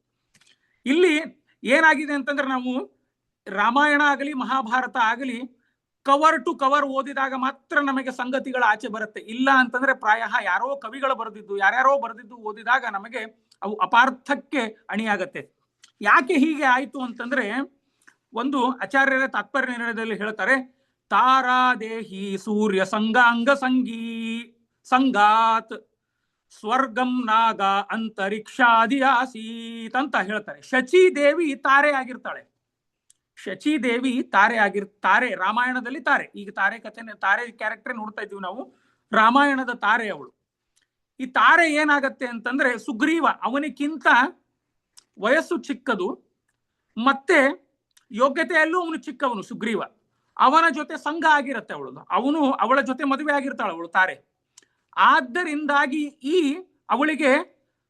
A: ಇಲ್ಲಿ ಏನಾಗಿದೆ ಅಂತಂದ್ರೆ ನಾವು ರಾಮಾಯಣ ಆಗಲಿ ಮಹಾಭಾರತ ಆಗಲಿ ಕವರ್ ಟು ಕವರ್ ಓದಿದಾಗ ಮಾತ್ರ ನಮಗೆ ಸಂಗತಿಗಳ ಆಚೆ ಬರುತ್ತೆ. ಇಲ್ಲ ಅಂತಂದ್ರೆ ಪ್ರಾಯಃ ಯಾರೋ ಕವಿಗಳು ಯಾರ್ಯಾರೋ ಬರೆದಿದ್ದು ಓದಿದಾಗ ನಮಗೆ ಅವು ಅಪಾರ್ಥಕ್ಕೆ ಅಣಿಯಾಗತ್ತೆ. ಯಾಕೆ ಹೀಗೆ ಆಯ್ತು ಅಂತಂದ್ರೆ ಒಂದು ಆಚಾರ್ಯರ ತಾತ್ಪರ್ಯ ನಿರ್ಣಯದಲ್ಲಿ ಹೇಳ್ತಾರೆ, ತಾರಾದೇಹಿ ಸೂರ್ಯ ಸಂಗಾಂಗ ಸಂಗಾತ್ ಸ್ವರ್ಗಂ ನಾಗ ಅಂತರಿಕ್ಷಾದಿ ಆಸೀತ್ ಅಂತ ಹೇಳ್ತಾರೆ. ಶಚೀದೇವಿ ತಾರೆ ಆಗಿರ್ತಾಳೆ. ಶಚೀದೇವಿ ತಾರೆ ರಾಮಾಯಣದಲ್ಲಿ ತಾರೆ. ಈಗ ತಾರೆ ತಾರೆ ಕ್ಯಾರೆಕ್ಟರ್ ನೋಡ್ತಾ ಇದ್ದೀವಿ ನಾವು. ರಾಮಾಯಣದ ತಾರೆ ಅವಳು. ಈ ತಾರೆ ಏನಾಗತ್ತೆ ಅಂತಂದ್ರೆ ಸುಗ್ರೀವ ಅವನಿಗಿಂತ ವಯಸ್ಸು ಚಿಕ್ಕದು, ಮತ್ತೆ ಯೋಗ್ಯತೆಯಲ್ಲೂ ಅವನು ಚಿಕ್ಕವನು ಸುಗ್ರೀವ. ಅವನ ಜೊತೆ ಸಂಘ ಆಗಿರತ್ತೆ ಅವಳ ಜೊತೆ ಮದುವೆ ಆಗಿರ್ತಾಳೆ ಅವಳು ತಾರೆ. ಆದ್ದರಿಂದಾಗಿ ಅವಳಿಗೆ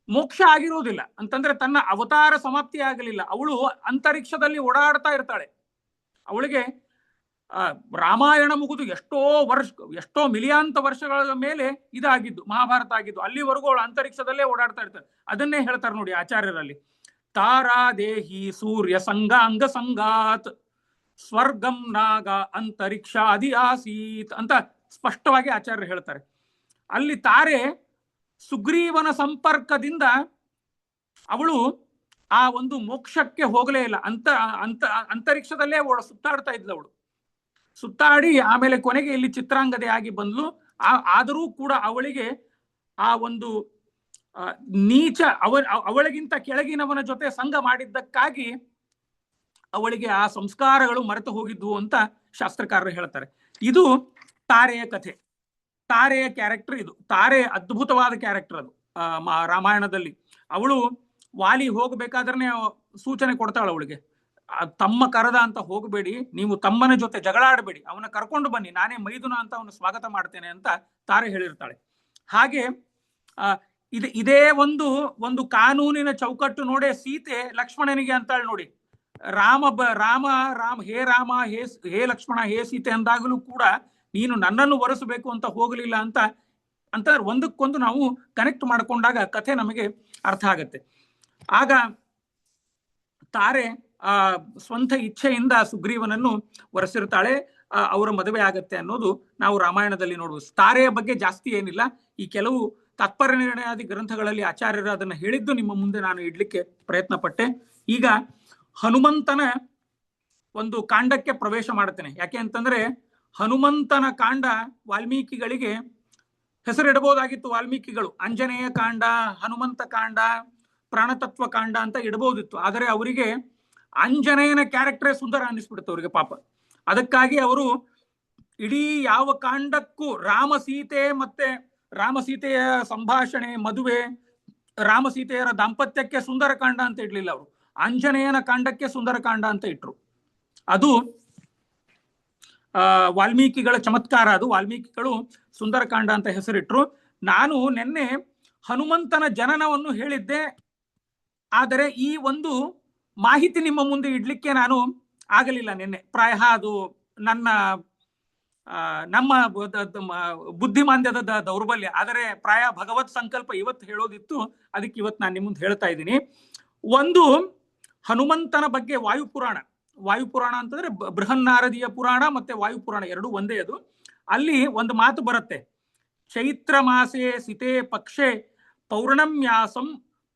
A: ಮೋಕ್ಷ ಆಗಿರೋದಿಲ್ಲ. ಅಂತಂದ್ರೆ ತನ್ನ ಅವತಾರ ಸಮಾಪ್ತಿ ಆಗಲಿಲ್ಲ. ಅವಳು ಅಂತರಿಕ್ಷದಲ್ಲಿ ಓಡಾಡ್ತಾ ಇರ್ತಾಳೆ. ಅವಳಿಗೆ ರಾಮಾಯಣ ಮುಗಿದು ಎಷ್ಟೋ ಮಿಲಿಯಾಂತ ವರ್ಷಗಳ ಮೇಲೆ ಇದಾಗಿದ್ದು ಮಹಾಭಾರತ ಆಗಿದ್ದು. ಅಲ್ಲಿವರೆಗೂ ಅವಳು ಅಂತರಿಕ್ಷದಲ್ಲೇ ಓಡಾಡ್ತಾ ಇರ್ತಾಳೆ. ಅದನ್ನೇ ಹೇಳ್ತಾರೆ ನೋಡಿ ಆಚಾರ್ಯರಲ್ಲಿ, ತಾರಾದೇಹಿ ಸೂರ್ಯ ಸಂಗಾಂಗ ಸಂಗಾತ್ ಸ್ವರ್ಗಂ ನಾಗ ಅಂತರಿಕ್ಷಾದಿ ಆಸೀತ್ ಅಂತ ಸ್ಪಷ್ಟವಾಗಿ ಆಚಾರ್ಯರು ಹೇಳ್ತಾರೆ. ಅಲ್ಲಿ ತಾರೆ ಸುಗ್ರೀವನ ಸಂಪರ್ಕದಿಂದ ಅವಳು ಆ ಒಂದು ಮೋಕ್ಷಕ್ಕೆ ಹೋಗಲೇ ಇಲ್ಲ. ಅಂತರಿಕ್ಷದಲ್ಲೇ ಸುತ್ತಾಡ್ತಾ ಇದ್ಲು ಅವಳು. ಸುತ್ತಾಡಿ ಆಮೇಲೆ ಕೊನೆಗೆ ಇಲ್ಲಿ ಚಿತ್ರಾಂಗದೆ ಆಗಿ ಬಂದ್ಲು. ಆದರೂ ಕೂಡ ಅವಳಿಗೆ ಆ ಒಂದು ನೀಚ ಅವಳಿಗಿಂತ ಕೆಳಗಿನವನ ಜೊತೆ ಸಂಘ ಮಾಡಿದ್ದಕ್ಕಾಗಿ ಅವಳಿಗೆ ಆ ಸಂಸ್ಕಾರಗಳು ಮರೆತು ಹೋಗಿದ್ವು ಅಂತ ಶಾಸ್ತ್ರಕಾರರು ಹೇಳ್ತಾರೆ. ಇದು ತಾರೆಯ ಕಥೆ, ತಾರೆಯ ಕ್ಯಾರೆಕ್ಟರ್. ಇದು ತಾರೆ ಅದ್ಭುತವಾದ ಕ್ಯಾರೆಕ್ಟರ್. ಅದು ರಾಮಾಯಣದಲ್ಲಿ ಅವಳು ವಾಲಿ ಹೋಗ್ಬೇಕಾದ್ರೆ ಸೂಚನೆ ಕೊಡ್ತಾಳೆ ಅವಳಿಗೆ, ತಮ್ಮ ಕರೆದ ಅಂತ ಹೋಗಬೇಡಿ, ನೀವು ತಮ್ಮನ ಜೊತೆ ಜಗಳಾಡಬೇಡಿ, ಅವನ ಕರ್ಕೊಂಡು ಬನ್ನಿ, ನಾನೇ ಮೈದುನ ಅಂತ ಅವನು ಸ್ವಾಗತ ಮಾಡ್ತೇನೆ ಅಂತ ತಾರೆ ಹೇಳಿರ್ತಾಳೆ. ಹಾಗೆ ಇದೇ ಒಂದು ಕಾನೂನಿನ ಚೌಕಟ್ಟು ನೋಡೇ ಸೀತೆ ಲಕ್ಷ್ಮಣನಿಗೆ ಅಂತಾಳೆ ನೋಡಿ, ರಾಮ ಹೇ ಲಕ್ಷ್ಮಣ ಹೇ ಸೀತೆ ಅಂದಾಗಲೂ ಕೂಡ ನೀನು ನನ್ನನ್ನು ಒರೆಸಬೇಕು ಅಂತ ಹೋಗಲಿಲ್ಲ ಅಂತ ಒಂದಕ್ಕೊಂದು ನಾವು ಕನೆಕ್ಟ್ ಮಾಡಿಕೊಂಡಾಗ ಕಥೆ ನಮಗೆ ಅರ್ಥ ಆಗತ್ತೆ. ಆಗ ತಾರೆ ಸ್ವಂತ ಇಚ್ಛೆಯಿಂದ ಸುಗ್ರೀವನನ್ನು ಒರೆಸಿರ್ತಾಳೆ, ಅವರ ಮದುವೆ ಆಗತ್ತೆ ಅನ್ನೋದು ನಾವು ರಾಮಾಯಣದಲ್ಲಿ ನೋಡುವುದು. ತಾರೆಯ ಬಗ್ಗೆ ಜಾಸ್ತಿ ಏನಿಲ್ಲ. ಈ ಕೆಲವು ತಾತ್ಪರ್ಯ ನಿರ್ಣಯಾದಿ ಗ್ರಂಥಗಳಲ್ಲಿ ಆಚಾರ್ಯರು ಅದನ್ನು ಹೇಳಿದ್ದು ನಿಮ್ಮ ಮುಂದೆ ನಾನು ಇಡ್ಲಿಕ್ಕೆ ಪ್ರಯತ್ನ ಪಟ್ಟೆ. ಈಗ ಹನುಮಂತನ ಒಂದು ಕಾಂಡಕ್ಕೆ ಪ್ರವೇಶ ಮಾಡ್ತೇನೆ. ಯಾಕೆ ಅಂತಂದ್ರೆ ಹನುಮಂತನ ಕಾಂಡ ವಾಲ್ಮೀಕಿಗಳಿಗೆ ಹೆಸರಿಡಬಹುದಾಗಿತ್ತು. ವಾಲ್ಮೀಕಿಗಳು ಆಂಜನೇಯ ಕಾಂಡ, ಹನುಮಂತ ಕಾಂಡ, ಪ್ರಾಣತತ್ವ ಕಾಂಡ ಅಂತ ಇಡಬಹುದಿತ್ತು. ಆದರೆ ಅವರಿಗೆ ಆಂಜನೇಯನ ಕ್ಯಾರೆಕ್ಟರೇ ಸುಂದರ ಅನ್ನಿಸ್ಬಿಡುತ್ತೆ ಅವರಿಗೆ ಪಾಪ. ಅದಕ್ಕಾಗಿ ಅವರು ಇಡೀ ಯಾವ ಕಾಂಡಕ್ಕೂ ರಾಮ ಸೀತೆ ಮತ್ತೆ ರಾಮಸೀತೆಯ ಸಂಭಾಷಣೆ, ಮದುವೆ, ರಾಮಸೀತೆಯರ ದಾಂಪತ್ಯಕ್ಕೆ ಸುಂದರಕಾಂಡ ಅಂತ ಇಡ್ಲಿಲ್ಲ ಅವರು, ಆಂಜನೇಯನ ಕಾಂಡಕ್ಕೆ ಸುಂದರಕಾಂಡ ಅಂತ ಇಟ್ರು. ಅದು ವಾಲ್ಮೀಕಿಗಳ ಚಮತ್ಕಾರ. ಅದು ವಾಲ್ಮೀಕಿಗಳು ಸುಂದರಕಾಂಡ ಅಂತ ಹೆಸರಿಟ್ರು. ನಾನು ನಿನ್ನೆ ಹನುಮಂತನ ಜನನವನ್ನು ಹೇಳಿದ್ದೆ, ಆದರೆ ಈ ಒಂದು ಮಾಹಿತಿ ನಿಮ್ಮ ಮುಂದೆ ಇಡ್ಲಿಕ್ಕೆ ನಾನು ಆಗಲಿಲ್ಲ ನಿನ್ನೆ. ಪ್ರಾಯ ಅದು ನಮ್ಮ ಬುದ್ಧಿಮಾಂದ್ಯದ ದೌರ್ಬಲ್ಯ. ಆದರೆ ಪ್ರಾಯ ಭಗವತ್ ಸಂಕಲ್ಪ ಇವತ್ತು ಹೇಳೋದಿತ್ತು, ಅದಕ್ಕೆ ಇವತ್ತು ನಾನು ನಿಮ್ಮ ಮುಂದೆ ಹೇಳ್ತಾ ಇದ್ದೀನಿ. ಒಂದು ಹನುಮಂತನ ಬಗ್ಗೆ ವಾಯುಪುರಾಣ ಅಂತಂದ್ರೆ ಬೃಹನ್ನಾರದೀಯ ಪುರಾಣ ಮತ್ತೆ ವಾಯುಪುರಾಣ ಎರಡು ಒಂದೇ. ಅದು ಅಲ್ಲಿ ಒಂದು ಮಾತು ಬರುತ್ತೆ, ಚೈತ್ರ ಮಾಸೆ ಸಿತೆ ಪಕ್ಷೆ ಪೌರ್ಣಮ್ಯಾಸಂ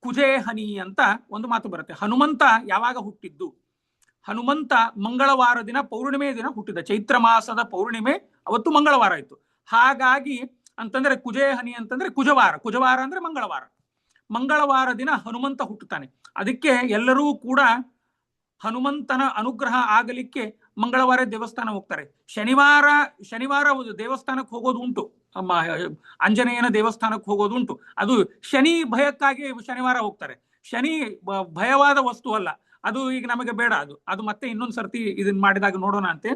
A: ಕುಜೇಹನಿ ಅಂತ ಒಂದು ಮಾತು ಬರುತ್ತೆ. ಹನುಮಂತ ಯಾವಾಗ ಹುಟ್ಟಿದ್ದು? ಹನುಮಂತ ಮಂಗಳವಾರ ದಿನ, ಪೌರ್ಣಿಮೆ ದಿನ ಹುಟ್ಟಿದ. ಚೈತ್ರ ಮಾಸದ ಪೌರ್ಣಿಮೆ ಅವತ್ತು ಮಂಗಳವಾರ ಇತ್ತು. ಹಾಗಾಗಿ ಅಂತಂದ್ರೆ ಕುಜೇಹನಿ ಅಂತಂದ್ರೆ ಕುಜವಾರ ಅಂದ್ರೆ ಮಂಗಳವಾರ ದಿನ ಹನುಮಂತ ಹುಟ್ಟುತ್ತಾನೆ. ಅದಕ್ಕೆ ಎಲ್ಲರೂ ಕೂಡ ಹನುಮಂತನ ಅನುಗ್ರಹ ಆಗಲಿಕ್ಕೆ ಮಂಗಳವಾರ ದೇವಸ್ಥಾನ ಹೋಗ್ತಾರೆ. ಶನಿವಾರ ದೇವಸ್ಥಾನಕ್ಕೆ ಹೋಗೋದು ಉಂಟು, ಆಂಜನೇಯನ ದೇವಸ್ಥಾನಕ್ಕೆ ಹೋಗೋದು ಉಂಟು. ಅದು ಶನಿ ಭಯಕ್ಕಾಗಿ ಶನಿವಾರ ಹೋಗ್ತಾರೆ. ಶನಿ ಭಯವಾದ ವಸ್ತು ಅಲ್ಲ, ಅದು ಈಗ ನಮಗೆ ಬೇಡ. ಅದು ಮತ್ತೆ ಇನ್ನೊಂದು ಸರ್ತಿ ಇದನ್ನ ಮಾಡಿದಾಗ ನೋಡೋಣ ಅಂತೆ.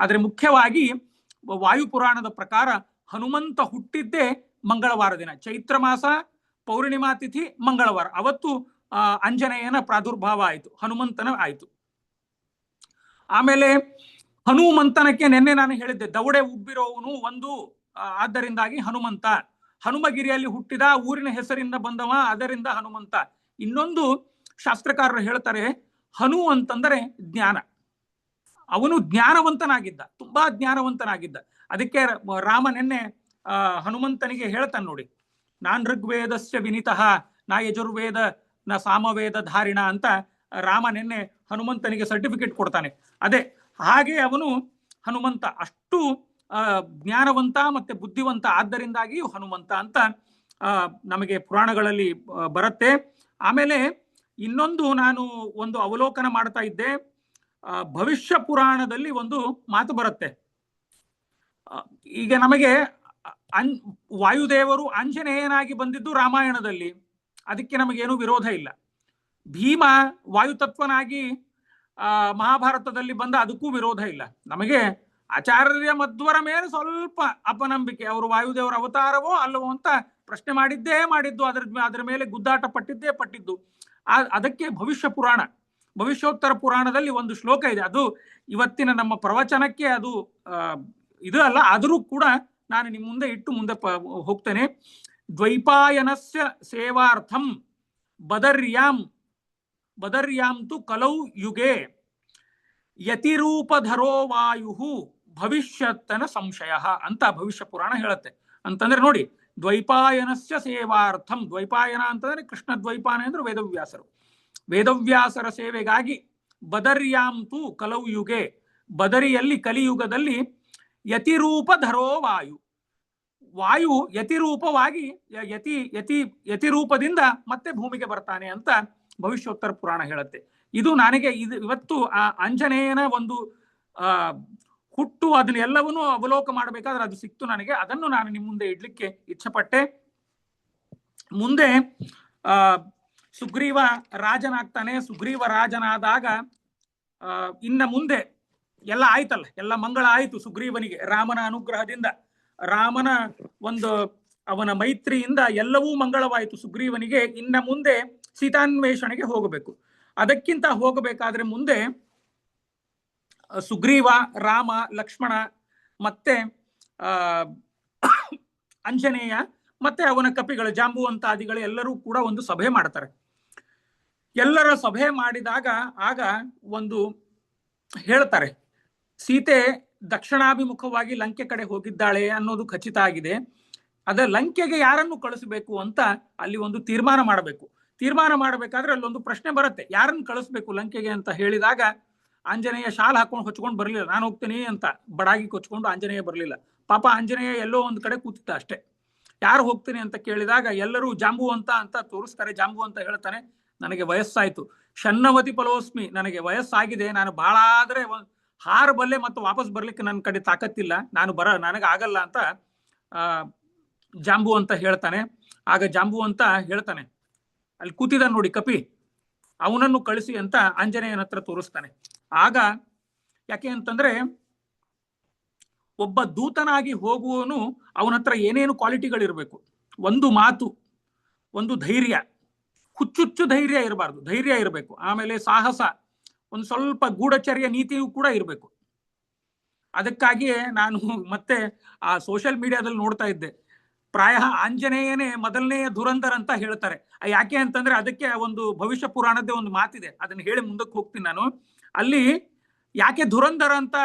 A: ಆದ್ರೆ ಮುಖ್ಯವಾಗಿ ವಾಯುಪುರಾಣದ ಪ್ರಕಾರ ಹನುಮಂತ ಹುಟ್ಟಿದ್ದೇ ಮಂಗಳವಾರ ದಿನ, ಚೈತ್ರ ಮಾಸ ಪೌರ್ಣಿಮಾ ತಿಥಿ ಮಂಗಳವಾರ. ಅವತ್ತು ಆಂಜನೇಯನ ಪ್ರಾದುರ್ಭಾವ ಆಯಿತು, ಹನುಮಂತನ ಆಯಿತು. ಆಮೇಲೆ ಹನುಮಂತನಕ್ಕೆ ನಿನ್ನೆ ನಾನು ಹೇಳಿದ್ದೆ, ದವಡೆ ಉಬ್ಬಿರೋವನು ಒಂದು, ಆದ್ದರಿಂದಾಗಿ ಹನುಮಂತ. ಹನುಮಗಿರಿಯಲ್ಲಿ ಹುಟ್ಟಿದ, ಊರಿನ ಹೆಸರಿಂದ ಬಂದವ, ಅದರಿಂದ ಹನುಮಂತ. ಇನ್ನೊಂದು ಶಾಸ್ತ್ರಕಾರರು ಹೇಳ್ತಾರೆ, ಹನು ಅಂತಂದರೆ ಜ್ಞಾನ. ಅವನು ಜ್ಞಾನವಂತನಾಗಿದ್ದ, ತುಂಬಾ ಜ್ಞಾನವಂತನಾಗಿದ್ದ. ಅದಕ್ಕೆ ರಾಮ ನಿನ್ನೆ ಹನುಮಂತನಿಗೆ ಹೇಳ್ತಾನೆ ನೋಡಿ, ನಾನ್ ಋಗ್ವೇದಸ್ಯ ವಿನಿತಃ ನಾ ಯಜುರ್ವೇದ ನ ಸಾಮವೇದ ಧಾರಿಣ ಅಂತ ರಾಮ ನಿನ್ನೆ ಹನುಮಂತನಿಗೆ ಸರ್ಟಿಫಿಕೇಟ್ ಕೊಡ್ತಾನೆ. ಅದೇ ಹಾಗೆ ಅವನು ಹನುಮಂತ ಅಷ್ಟು ಜ್ಞಾನವಂತ ಮತ್ತೆ ಬುದ್ಧಿವಂತ, ಆದ್ದರಿಂದಾಗಿ ಹನುಮಂತ ಅಂತ ನಮಗೆ ಪುರಾಣಗಳಲ್ಲಿ ಬರುತ್ತೆ. ಆಮೇಲೆ ಇನ್ನೊಂದು ನಾನು ಒಂದು ಅವಲೋಕನ ಮಾಡ್ತಾ ಇದ್ದೆ, ಭವಿಷ್ಯ ಪುರಾಣದಲ್ಲಿ ಒಂದು ಮಾತು ಬರುತ್ತೆ. ಈಗ ನಮಗೆ ವಾಯುದೇವರು ಆಂಜನೇಯನಾಗಿ ಬಂದಿದ್ದು ರಾಮಾಯಣದಲ್ಲಿ, ಅದಕ್ಕೆ ನಮಗೇನು ವಿರೋಧ ಇಲ್ಲ. ಭೀಮ ವಾಯುತತ್ವನಾಗಿ ಮಹಾಭಾರತದಲ್ಲಿ ಬಂದ, ಅದಕ್ಕೂ ವಿರೋಧ ಇಲ್ಲ. ನಮಗೆ ಆಚಾರ್ಯ ಮಧ್ವರ ಮೇಲೆ ಸ್ವಲ್ಪ ಅಪನಂಬಿಕೆ, ಅವರು ವಾಯುದೇವರ ಅವತಾರವೋ ಅಲ್ಲವೋ ಅಂತ ಪ್ರಶ್ನೆ ಮಾಡಿದ್ದು, ಅದರ ಮೇಲೆ ಗುದ್ದಾಟ ಪಟ್ಟಿದ್ದು. ಅದಕ್ಕೆ ಭವಿಷ್ಯೋತ್ತರ ಪುರಾಣದಲ್ಲಿ ಒಂದು ಶ್ಲೋಕ ಇದೆ. ಅದು ಇವತ್ತಿನ ನಮ್ಮ ಪ್ರವಚನಕ್ಕೆ ಅದು ಇದು ಅಲ್ಲ, ಆದರೂ ಕೂಡ ನಾನು ನಿಮ್ಮ ಮುಂದೆ ಇಟ್ಟು ಮುಂದೆ ಹೋಗ್ತೇನೆ. ದ್ವೈಪಾಯನಸ್ಯ ಸೇವಾರ್ಥಂ ಬದರ್ಯಾಂ ತು ಕಲೌ ಯುಗೆ ಯತಿರೂಪಧರೋ ವಾಯು ಭವಿಷ್ಯತ್ತನ ಸಂಶಯ ಅಂತ ಭವಿಷ್ಯ ಪುರಾಣ ಹೇಳುತ್ತೆ. ಅಂತಂದ್ರೆ ನೋಡಿ, ದ್ವೈಪಾಯನಸ್ಯ ಸೇವಾರ್ಥಂ, ದ್ವೈಪಾಯನ ಅಂತಂದ್ರೆ ಕೃಷ್ಣ ದ್ವೈಪಾಯನ ಅಂದ್ರೆ ವೇದವ್ಯಾಸರ ಸೇವೆಗಾಗಿ ಬದರ್ಯಾಂ ತು ಕಲೌ ಯುಗೆ, ಬದರಿಯಲ್ಲಿ ಕಲಿಯುಗದಲ್ಲಿ ಯತಿರೂಪಧರೋ ವಾಯು ಯತಿರೂಪವಾಗಿ ಯತಿರೂಪದಿಂದ ಮತ್ತೆ ಭೂಮಿಗೆ ಬರ್ತಾನೆ ಅಂತ ಭವಿಷ್ಯೋತ್ತರ ಪುರಾಣ ಹೇಳುತ್ತೆ. ಇದು ನನಗೆ ಇವತ್ತು ಆ ಆಂಜನೇಯನ ಒಂದು ಹುಟ್ಟು, ಅದನ್ನೆಲ್ಲವನ್ನೂ ಅವಲೋಕ ಮಾಡಬೇಕಾದ್ರೆ ಅದು ಸಿಕ್ತು ನನಗೆ. ಅದನ್ನು ನಾನು ನಿಮ್ಮ ಮುಂದೆ ಇಡ್ಲಿಕ್ಕೆ ಇಚ್ಛಪಟ್ಟೆ. ಮುಂದೆ ಸುಗ್ರೀವ ರಾಜನಾಗ್ತಾನೆ. ಸುಗ್ರೀವ ರಾಜನಾದಾಗ ಇನ್ನ ಮುಂದೆ ಎಲ್ಲ ಆಯ್ತಲ್ಲ, ಎಲ್ಲ ಮಂಗಳ ಆಯ್ತು ಸುಗ್ರೀವನಿಗೆ ರಾಮನ ಅನುಗ್ರಹದಿಂದ, ರಾಮನ ಒಂದು ಅವನ ಮೈತ್ರಿಯಿಂದ ಎಲ್ಲವೂ ಮಂಗಳವಾಯಿತು ಸುಗ್ರೀವನಿಗೆ. ಇನ್ನ ಮುಂದೆ ಸೀತಾನ್ವೇಷಣೆಗೆ ಹೋಗಬೇಕು. ಅದಕ್ಕಿಂತ ಹೋಗಬೇಕಾದ್ರೆ ಮುಂದೆ ಸುಗ್ರೀವ, ರಾಮ, ಲಕ್ಷ್ಮಣ ಮತ್ತೆ ಆಂಜನೇಯ ಮತ್ತೆ ಅವನ ಕಪಿಗಳು ಜಾಂಬುವಂತಾದಿಗಳು ಎಲ್ಲರೂ ಕೂಡ ಒಂದು ಸಭೆ ಮಾಡ್ತಾರೆ. ಎಲ್ಲರ ಸಭೆ ಮಾಡಿದಾಗ ಆಗ ಒಂದು ಹೇಳ್ತಾರೆ, ಸೀತೆ ದಕ್ಷಿಣಾಭಿಮುಖವಾಗಿ ಲಂಕೆ ಕಡೆ ಹೋಗಿದ್ದಾಳೆ ಅನ್ನೋದು ಖಚಿತ ಆಗಿದೆ. ಅದ ಲಂಕೆಗೆ ಯಾರನ್ನು ಕಳಿಸಬೇಕು ಅಂತ ಅಲ್ಲಿ ಒಂದು ತೀರ್ಮಾನ ಮಾಡಬೇಕು. ತೀರ್ಮಾನ ಮಾಡಬೇಕಾದ್ರೆ ಅಲ್ಲೊಂದು ಪ್ರಶ್ನೆ ಬರುತ್ತೆ, ಯಾರನ್ನು ಕಳಿಸ್ಬೇಕು ಲಂಕೆಗೆ ಅಂತ ಹೇಳಿದಾಗ ಆಂಜನೇಯ ಶಾಲ್ ಹಾಕೊಂಡು ಹೊಚ್ಕೊಂಡು ಬರ್ಲಿಲ್ಲ. ನಾನು ಹೋಗ್ತೀನಿ ಅಂತ ಬಡಾಗಿ ಕೊಚ್ಕೊಂಡು ಆಂಜನೇಯ ಬರ್ಲಿಲ್ಲ. ಪಾಪ ಆಂಜನೇಯ ಎಲ್ಲೋ ಒಂದು ಕಡೆ ಕೂತಿದ್ದ ಅಷ್ಟೇ. ಯಾರು ಹೋಗ್ತೀನಿ ಅಂತ ಕೇಳಿದಾಗ ಎಲ್ಲರೂ ಜಾಂಬುವಂತ ಅಂತ ತೋರಿಸ್ತಾರೆ. ಜಾಂಬುವಂತ ಹೇಳ್ತಾನೆ, ನನಗೆ ವಯಸ್ಸಾಯ್ತು, ಶನ್ನವತಿ ಫಲೋಸ್ಮಿ, ನನಗೆ ವಯಸ್ಸಾಗಿದೆ, ನಾನು ಬಹಳ ಆದ್ರೆ ಹಾರಬಲ್ಲೆ ಮತ್ತು ವಾಪಸ್ ಬರ್ಲಿಕ್ಕೆ ನನ್ನ ಕಡೆ ತಾಕತ್ತಿಲ್ಲ, ನನಗೆ ಆಗಲ್ಲ ಅಂತ ಜಾಂಬು ಅಂತ ಹೇಳ್ತಾನೆ. ಆಗ ಜಾಂಬು ಅಂತ ಹೇಳ್ತಾನೆ, ಅಲ್ಲಿ ಕೂತಿದ ನೋಡಿ ಕಪಿ, ಅವನನ್ನು ಕಳಿಸಿ ಅಂತ ಆಂಜನೇಯನ ಹತ್ರ ತೋರಿಸ್ತಾನೆ. ಆಗ ಯಾಕೆ ಅಂತಂದ್ರೆ ಒಬ್ಬ ದೂತನಾಗಿ ಹೋಗುವವನು ಅವನ ಹತ್ರ ಏನೇನು ಕ್ವಾಲಿಟಿಗಳಿರ್ಬೇಕು. ಒಂದು ಮಾತು, ಒಂದು ಧೈರ್ಯ, ಹುಚ್ಚುಚ್ಚು ಧೈರ್ಯ ಇರಬಾರ್ದು, ಧೈರ್ಯ ಇರಬೇಕು. ಆಮೇಲೆ ಸಾಹಸ, ಒಂದು ಸ್ವಲ್ಪ ಗೂಢಚರ್ಯ ನೀತಿಯೂ ಕೂಡ ಇರಬೇಕು. ಅದಕ್ಕಾಗಿಯೇ ನಾನು ಮತ್ತೆ ಆ ಸೋಷಿಯಲ್ ಮೀಡಿಯಾದಲ್ಲಿ ನೋಡ್ತಾ ಇದ್ದೆ, ಪ್ರಾಯ ಆಂಜನೇಯನೇ ಮೊದಲನೆಯ ಧುರಂಧರ್ ಅಂತ ಹೇಳ್ತಾರೆ. ಯಾಕೆ ಅಂತಂದ್ರೆ ಅದಕ್ಕೆ ಒಂದು ಭವಿಷ್ಯ ಪುರಾಣದ್ದೇ ಒಂದು ಮಾತಿದೆ, ಅದನ್ನ ಹೇಳಿ ಮುಂದಕ್ಕೆ ಹೋಗ್ತೀನಿ ನಾನು. ಅಲ್ಲಿ ಯಾಕೆ ಧುರಂಧರ್ ಅಂತ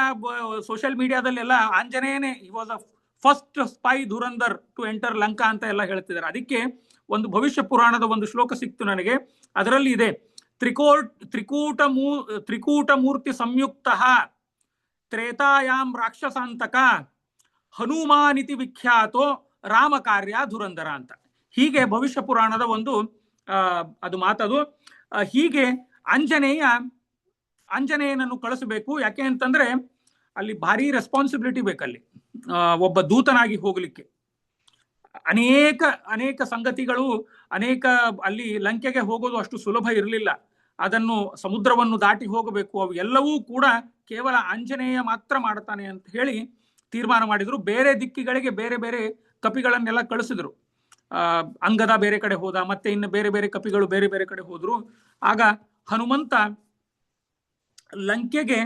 A: ಸೋಷಿಯಲ್ ಮೀಡಿಯಾದಲ್ಲೆಲ್ಲ ಆಂಜನೇಯನೇ he was a first spy Dhurandhar to enter Lanka ಅಂತ ಎಲ್ಲ ಹೇಳ್ತಿದ್ದಾರೆ. ಅದಕ್ಕೆ ಒಂದು ಭವಿಷ್ಯ ಪುರಾಣದ ಒಂದು ಶ್ಲೋಕ ಸಿಕ್ತು ನನಗೆ, ಅದರಲ್ಲಿ ಇದೆ, ತ್ರಿಕೂಟ ಮೂರ್ತಿ ಸಂಯುಕ್ತ ತ್ರೇತಾಯಾಮ್ ರಾಕ್ಷಸಾಂತಕ ಹನುಮಾನಿತಿ ವಿಖ್ಯಾತೋ ರಾಮ ಕಾರ್ಯ ಧುರಂಧರ ಅಂತ. ಹೀಗೆ ಭವಿಷ್ಯ ಪುರಾಣದ ಒಂದು ಅದು ಮಾತದು. ಹೀಗೆ ಆಂಜನೇಯನನ್ನು ಕಳಿಸಬೇಕು. ಯಾಕೆ ಅಂತಂದ್ರೆ ಅಲ್ಲಿ ಭಾರಿ ರೆಸ್ಪಾನ್ಸಿಬಿಲಿಟಿ ಬೇಕಲ್ಲಿ ಒಬ್ಬ ದೂತನಾಗಿ ಹೋಗ್ಲಿಕ್ಕೆ. ಅನೇಕ ಸಂಗತಿಗಳು, ಅಲ್ಲಿ ಲಂಕೆಗೆ ಹೋಗೋದು ಅಷ್ಟು ಸುಲಭ ಇರಲಿಲ್ಲ. ಅದನ್ನು ಸಮುದ್ರವನ್ನು ದಾಟಿ ಹೋಗಬೇಕು, ಅವು ಎಲ್ಲವೂ ಕೂಡ ಕೇವಲ ಆಂಜನೇಯ ಮಾತ್ರ ಮಾಡ್ತಾನೆ ಅಂತ ಹೇಳಿ ತೀರ್ಮಾನ ಮಾಡಿದ್ರು. ಬೇರೆ ದಿಕ್ಕಿಗಳಿಗೆ ಬೇರೆ ಬೇರೆ ಕಪಿಗಳನ್ನೆಲ್ಲ ಕಳಿಸಿದ್ರು. ಅಂಗದ ಬೇರೆ ಕಡೆ ಹೋದ, ಮತ್ತೆ ಇನ್ನು ಬೇರೆ ಬೇರೆ ಕಪಿಗಳು ಬೇರೆ ಬೇರೆ ಕಡೆ ಹೋದ್ರು. ಆಗ ಹನುಮಂತ ಲಂಕೆಗೆ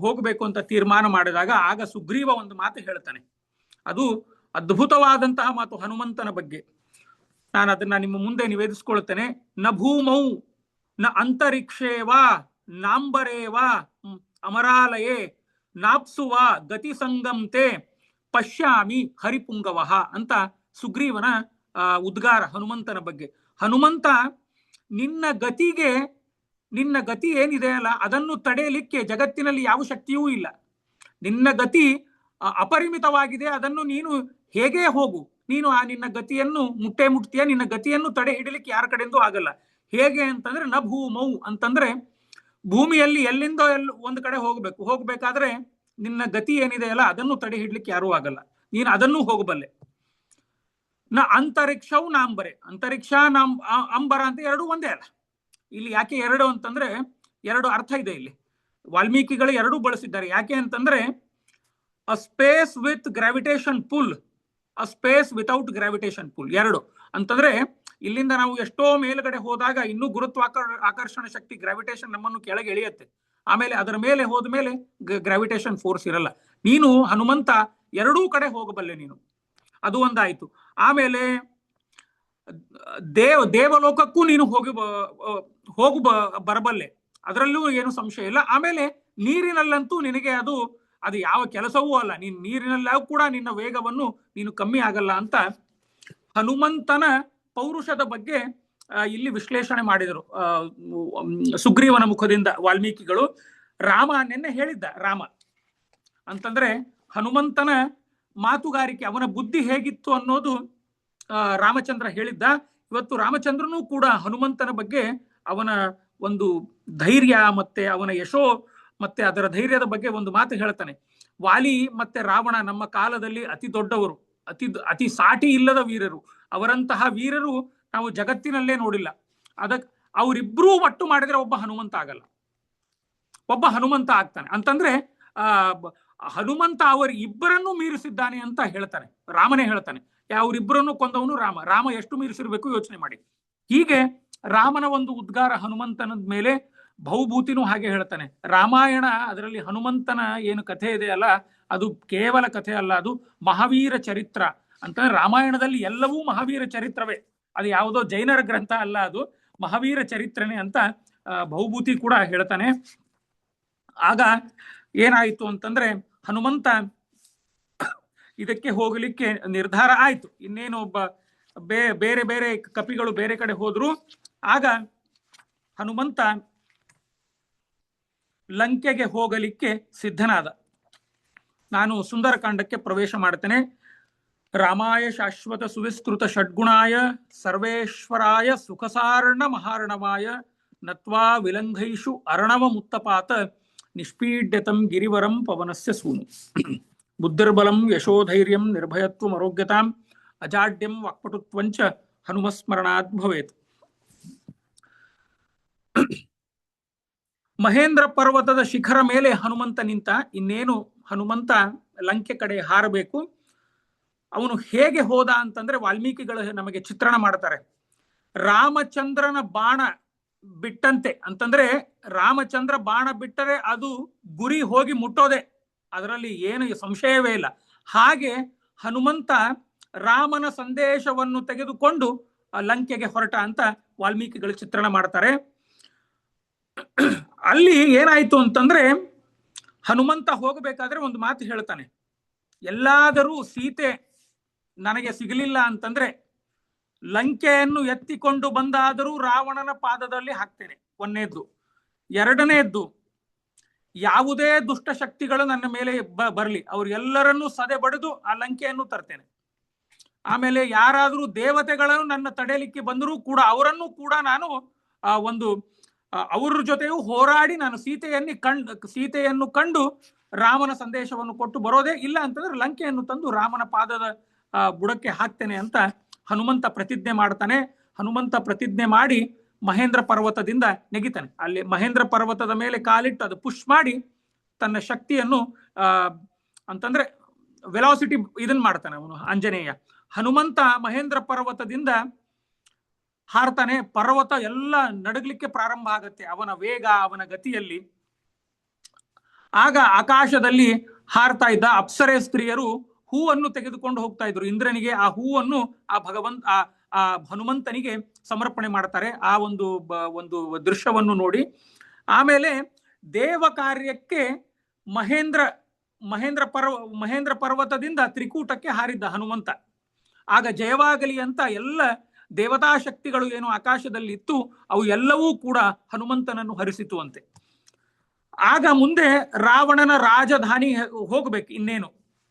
A: ಹೋಗಬೇಕು ಅಂತ ತೀರ್ಮಾನ ಮಾಡಿದಾಗ ಆಗ ಸುಗ್ರೀವ ಒಂದು ಮಾತು ಹೇಳ್ತಾನೆ. ಅದು ಅದ್ಭುತವಾದಂತಹ ಮಾತು ಹನುಮಂತನ ಬಗ್ಗೆ. ನಾನು ಅದನ್ನ ನಿಮ್ಮ ಮುಂದೆ ನಿವೇದಿಸ್ಕೊಳ್ತೇನೆ. ನ ಭೂಮೌ ನ ಅಂತರಿಕ್ಷೇವಾ ನಾಂಬರೇವಾ ಅಮರಾಲಯೇ ನಾಪ್ಸುವ ಗತಿ ಸಂಗಂತೆ ಪಶ್ಯಾಮಿ ಹರಿಪುಂಗವಹ ಅಂತ ಸುಗ್ರೀವನ ಉದ್ಗಾರ ಹನುಮಂತನ ಬಗ್ಗೆ. ಹನುಮಂತ, ನಿನ್ನ ಗತಿ ಏನಿದೆ ಅಲ್ಲ, ಅದನ್ನು ತಡೆಯಲಿಕ್ಕೆ ಜಗತ್ತಿನಲ್ಲಿ ಯಾವ ಶಕ್ತಿಯೂ ಇಲ್ಲ. ನಿನ್ನ ಗತಿ ಅಪರಿಮಿತವಾಗಿದೆ, ಅದನ್ನು ನೀನು ಹೇಗೆ ಹೋಗು, ನೀನು ಆ ನಿನ್ನ ಗತಿಯನ್ನು ಮುಟ್ತೀಯ, ನಿನ್ನ ಗತಿಯನ್ನು ತಡೆ ಹಿಡಿಲಿಕ್ಕೆ ಯಾರ ಕಡೆಯಿಂದ ಆಗಲ್ಲ. ಹೇಗೆ ಅಂತಂದ್ರೆ ನ ಭೂಮೌ ಅಂತಂದ್ರೆ ಭೂಮಿಯಲ್ಲಿ ಎಲ್ಲಿಂದ ಒಂದು ಕಡೆ ಹೋಗ್ಬೇಕಾದ್ರೆ ನಿನ್ನ ಗತಿ ಏನಿದೆ ಅಲ್ಲ ಅದನ್ನು ತಡೆ ಹಿಡ್ಲಿಕ್ಕೆ ಯಾರೂ ಆಗಲ್ಲ, ನೀನು ಅದನ್ನೂ ಹೋಗಬಲ್ಲೆ. ನ ಅಂತರಿಕ್ಷವು ನಾಂಬರೆ, ಅಂತರಿಕ್ಷ ಅಂಬರ ಅಂತ ಎರಡು ಒಂದೇ ಅಲ್ಲ. ಇಲ್ಲಿ ಯಾಕೆ ಎರಡು ಅಂತಂದ್ರೆ ಎರಡು ಅರ್ಥ ಇದೆ ಇಲ್ಲಿ. ವಾಲ್ಮೀಕಿಗಳು ಎರಡೂ ಬಳಸಿದ್ದಾರೆ. ಯಾಕೆ ಅಂತಂದ್ರೆ a space with gravitation pull, a space without gravitation pull, ಎರಡು ಅಂತಂದ್ರೆ ಇಲ್ಲಿಂದ ನಾವು ಎಷ್ಟೋ ಮೇಲ್ಗಡೆ ಹೋದಾಗ ಇನ್ನೂ ಆಕರ್ಷಣ ಶಕ್ತಿ, ಗ್ರಾವಿಟೇಷನ್ ನಮ್ಮನ್ನು ಕೆಳಗೆ ಎಳೆಯುತ್ತೆ. ಆಮೇಲೆ ಅದರ ಮೇಲೆ ಹೋದ ಮೇಲೆ ಗ್ರಾವಿಟೇಷನ್ ಫೋರ್ಸ್ ಇರಲ್ಲ. ನೀನು ಹನುಮಂತ ಎರಡೂ ಕಡೆ ಹೋಗಬಲ್ಲೆ ನೀನು, ಅದು ಒಂದಾಯ್ತು. ಆಮೇಲೆ ದೇವಲೋಕಕ್ಕೂ ನೀನು ಹೋಗಿ ಬರಬಲ್ಲೆ, ಅದರಲ್ಲೂ ಏನು ಸಂಶಯ ಇಲ್ಲ. ಆಮೇಲೆ ನೀರಿನಲ್ಲಂತೂ ನಿನಗೆ ಅದು ಯಾವ ಕೆಲಸವೂ ಅಲ್ಲ, ನೀನು ನೀರಿನಲ್ಲ ಕೂಡ ನಿನ್ನ ವೇಗವನ್ನು ನೀನು ಕಮ್ಮಿ ಆಗಲ್ಲ ಅಂತ ಹನುಮಂತನ ಪೌರುಷದ ಬಗ್ಗೆ ಇಲ್ಲಿ ವಿಶ್ಲೇಷಣೆ ಮಾಡಿದರು ಸುಗ್ರೀವನ ಮುಖದಿಂದ ವಾಲ್ಮೀಕಿಗಳು. ರಾಮ ನಿನ್ನೆ ಹೇಳಿದ್ದ, ರಾಮ ಅಂತಂದ್ರೆ ಹನುಮಂತನ ಮಾತುಗಾರಿಕೆ, ಅವನ ಬುದ್ಧಿ ಹೇಗಿತ್ತು ಅನ್ನೋದು ರಾಮಚಂದ್ರ ಹೇಳಿದ್ದ. ಇವತ್ತು ರಾಮಚಂದ್ರನೂ ಕೂಡ ಹನುಮಂತನ ಬಗ್ಗೆ ಅವನ ಒಂದು ಧೈರ್ಯ ಮತ್ತೆ ಅವನ ಯಶೋ ಮತ್ತೆ ಅದರ ಧೈರ್ಯದ ಬಗ್ಗೆ ಒಂದು ಮಾತು ಹೇಳ್ತಾನೆ. ವಾಲಿ ಮತ್ತೆ ರಾವಣ ನಮ್ಮ ಕಾಲದಲ್ಲಿ ಅತಿ ದೊಡ್ಡವರು, ಅತಿ ಸಾಟಿ ಇಲ್ಲದ ವೀರರು. ಅವರಂತಹ ವೀರರು ನಾವು ಜಗತ್ತಿನಲ್ಲೇ ನೋಡಿಲ್ಲ. ಅವರಿಬ್ರೂ ಒಟ್ಟು ಮಾಡಿದ್ರೆ ಒಬ್ಬ ಹನುಮಂತ ಆಗಲ್ಲ, ಒಬ್ಬ ಹನುಮಂತ ಆಗ್ತಾನೆ. ಅಂತಂದ್ರೆ ಹನುಮಂತ ಅವರಿಬ್ಬರನ್ನು ಮೀರಿಸಿದ್ದಾನೆ ಅಂತ ಹೇಳ್ತಾನೆ, ರಾಮನೇ ಹೇಳ್ತಾನೆ. ಅವರಿಬ್ಬರನ್ನು ಕೊಂದವನು ರಾಮ ಎಷ್ಟು ಮೀರಿಸಿರ್ಬೇಕು ಯೋಚನೆ ಮಾಡಿ. ಹೀಗೆ ರಾಮನ ಒಂದು ಉದ್ಗಾರ ಹನುಮಂತನ ಮೇಲೆ. ಭೌಭೂತಿನೂ ಹಾಗೆ ಹೇಳ್ತಾನೆ. ರಾಮಾಯಣ ಅದರಲ್ಲಿ ಹನುಮಂತನ ಏನು ಕಥೆ ಇದೆ ಅಲ್ಲ, ಅದು ಕೇವಲ ಕಥೆ ಅಲ್ಲ, ಅದು ಮಹಾವೀರ ಚರಿತ್ರ. ಅಂತಂದ್ರೆ ರಾಮಾಯಣದಲ್ಲಿ ಎಲ್ಲವೂ ಮಹಾವೀರ ಚರಿತ್ರವೇ, ಅದು ಯಾವುದೋ ಜೈನರ ಗ್ರಂಥ ಅಲ್ಲ, ಅದು ಮಹಾವೀರ ಚರಿತ್ರನೇ ಅಂತ ಭೌಭೂತಿ ಕೂಡ ಹೇಳ್ತಾನೆ. ಆಗ ಏನಾಯ್ತು ಅಂತಂದ್ರೆ ಹನುಮಂತ ಇದಕ್ಕೆ ಹೋಗಲಿಕ್ಕೆ ನಿರ್ಧಾರ ಆಯ್ತು. ಇನ್ನೇನು ಬೇರೆ ಬೇರೆ ಕಪಿಗಳು ಬೇರೆ ಕಡೆ ಹೋದ್ರು. ಆಗ ಹನುಮಂತ ಲಂಕೆಗೆ ಹೋಗಲಿಕ್ಕೆ ಸಿದ್ಧನಾದ. ನಾನು ಸುಂದರಕಾಂಡಕ್ಕೆ ಪ್ರವೇಶ ಮಾಡ್ತೇನೆ. ರಾಮಾಯ ಶಾಶ್ವತ ಸುವಿಸ್ತೃತ ಷಡ್ಗುಣಾಯ ಸರ್ವೇಶ್ವರಾಯ ಸುಖಸಾರ್ಣ ಮಹಾರ್ಣವಾಯ ನತ್ವಾ ವಿಲಂಘೈಷು ಅರ್ಣವ ಮುತ್ತಪಾತ ನಿಷ್ಪೀಡ್ಯತಂ ಗಿರಿವರಂ ಪವನಸ್ಯ ಸೂನು. ಬುದ್ಧಿರ್ಬಲಂ ಯಶೋಧೈರ್ಯಂ ನಿರ್ಭಯತ್ವಂ ಆರೋಗ್ಯತಾಂ ಅಜಾಡ್ಯಂ ವಾಕ್ಪಟುತ್ವಂಚ ಹನುಮಸ್ಮರಣಾತ್ ಭವೇತ್. ಮಹೇಂದ್ರ ಪರ್ವತದ ಶಿಖರ ಮೇಲೆ ಹನುಮಂತ ನಿಂತ. ಇನ್ನೇನು ಹನುಮಂತ ಲಂಕೆ ಕಡೆ ಹಾರಬೇಕು. ಅವನು ಹೇಗೆ ಹೋದ ಅಂತಂದ್ರೆ ವಾಲ್ಮೀಕಿಗಳು ನಮಗೆ ಚಿತ್ರಣ ಮಾಡ್ತಾರೆ. ರಾಮಚಂದ್ರನ ಬಾಣ ಬಿಟ್ಟಂತೆ, ಅಂತಂದ್ರೆ ರಾಮಚಂದ್ರ ಬಾಣ ಬಿಟ್ಟರೆ ಅದು ಗುರಿ ಹೋಗಿ ಮುಟ್ಟೋದೆ, ಅದರಲ್ಲಿ ಏನು ಸಂಶಯವೇ ಇಲ್ಲ. ಹಾಗೆ ಹನುಮಂತ ರಾಮನ ಸಂದೇಶವನ್ನು ತೆಗೆದುಕೊಂಡು ಲಂಕೆಗೆ ಹೊರಟ ಅಂತ ವಾಲ್ಮೀಕಿಗಳು ಚಿತ್ರಣ ಮಾಡ್ತಾರೆ. ಅಲ್ಲಿ ಏನಾಯ್ತು ಅಂತಂದ್ರೆ, ಹನುಮಂತ ಹೋಗಬೇಕಾದ್ರೆ ಒಂದು ಮಾತು ಹೇಳ್ತಾನೆ, ಎಲ್ಲಾದರೂ ಸೀತೆ ನನಗೆ ಸಿಗಲಿಲ್ಲ ಅಂತಂದ್ರೆ ಲಂಕೆಯನ್ನು ಎತ್ತಿಕೊಂಡು ಬಂದಾದರೂ ರಾವಣನ ಪಾದದಲ್ಲಿ ಹಾಕ್ತೇನೆ, ಒಂದನೇದ್ದು. ಎರಡನೇದ್ದು, ಯಾವುದೇ ದುಷ್ಟಶಕ್ತಿಗಳು ನನ್ನ ಮೇಲೆ ಬರಲಿ, ಅವ್ರೆಲ್ಲರನ್ನೂ ಸದೆ ಬಡಿದು ಆ ಲಂಕೆಯನ್ನು ತರ್ತೇನೆ. ಆಮೇಲೆ ಯಾರಾದರೂ ದೇವತೆಗಳನ್ನು ನನ್ನ ತಡೆಯಲಿಕ್ಕೆ ಬಂದರೂ ಕೂಡ ಅವರನ್ನು ಕೂಡ ನಾನು ಅವ್ರ ಜೊತೆಯೂ ಹೋರಾಡಿ ನಾನು ಸೀತೆಯನ್ನು ಕಂಡು ರಾಮನ ಸಂದೇಶವನ್ನು ಕೊಟ್ಟು ಬರೋದೇ, ಇಲ್ಲ ಅಂತಂದ್ರೆ ಲಂಕೆಯನ್ನು ತಂದು ರಾಮನ ಪಾದದ ಬುಡಕ್ಕೆ ಹಾಕ್ತೇನೆ ಅಂತ ಹನುಮಂತ ಪ್ರತಿಜ್ಞೆ ಮಾಡ್ತಾನೆ. ಹನುಮಂತ ಪ್ರತಿಜ್ಞೆ ಮಾಡಿ ಮಹೇಂದ್ರ ಪರ್ವತದಿಂದ ನೆಗಿತಾನೆ. ಅಲ್ಲಿ ಮಹೇಂದ್ರ ಪರ್ವತದ ಮೇಲೆ ಕಾಲಿಟ್ಟು ಅದು ಪುಷ್ ಮಾಡಿ ತನ್ನ ಶಕ್ತಿಯನ್ನು ಅಂತಂದ್ರೆ ವೆಲಾಸಿಟಿ ಇದನ್ ಮಾಡ್ತಾನೆ ಅವನು ಆಂಜನೇಯ. ಹನುಮಂತ ಮಹೇಂದ್ರ ಪರ್ವತದಿಂದ ಹಾರ್ತಾನೆ. ಪರ್ವತ ಎಲ್ಲ ನಡಗಲಿಕ್ಕೆ ಪ್ರಾರಂಭ ಆಗತ್ತೆ ಅವನ ವೇಗ, ಅವನ ಗತಿಯಲ್ಲಿ. ಆಗ ಆಕಾಶದಲ್ಲಿ ಹಾರ್ತಾ ಇದ್ದ ಅಪ್ಸರೆ ಸ್ತ್ರೀಯರು ಹೂವನ್ನು ತೆಗೆದುಕೊಂಡು ಹೋಗ್ತಾ ಇದ್ರು ಇಂದ್ರನಿಗೆ. ಆ ಹೂವನ್ನು ಆ ಹನುಮಂತನಿಗೆ ಸಮರ್ಪಣೆ ಮಾಡ್ತಾರೆ. ಆ ಒಂದು ದೃಶ್ಯವನ್ನು ನೋಡಿ ಆಮೇಲೆ ದೇವ ಕಾರ್ಯಕ್ಕೆ ಮಹೇಂದ್ರ ಪರ್ವತದಿಂದ ತ್ರಿಕೂಟಕ್ಕೆ ಹಾರಿದ್ದ ಹನುಮಂತ. ಆಗ ಜಯವಾಗಲಿ ಅಂತ ಎಲ್ಲ ದೇವತಾ ಶಕ್ತಿಗಳು ಏನು ಆಕಾಶದಲ್ಲಿ ಇತ್ತು ಅವು ಎಲ್ಲವೂ ಕೂಡ ಹನುಮಂತನನ್ನು ಹರಿಸಿತು ಅಂತೆ. ಆಗ ಮುಂದೆ ರಾವಣನ ರಾಜಧಾನಿ ಹೋಗ್ಬೇಕು. ಇನ್ನೇನು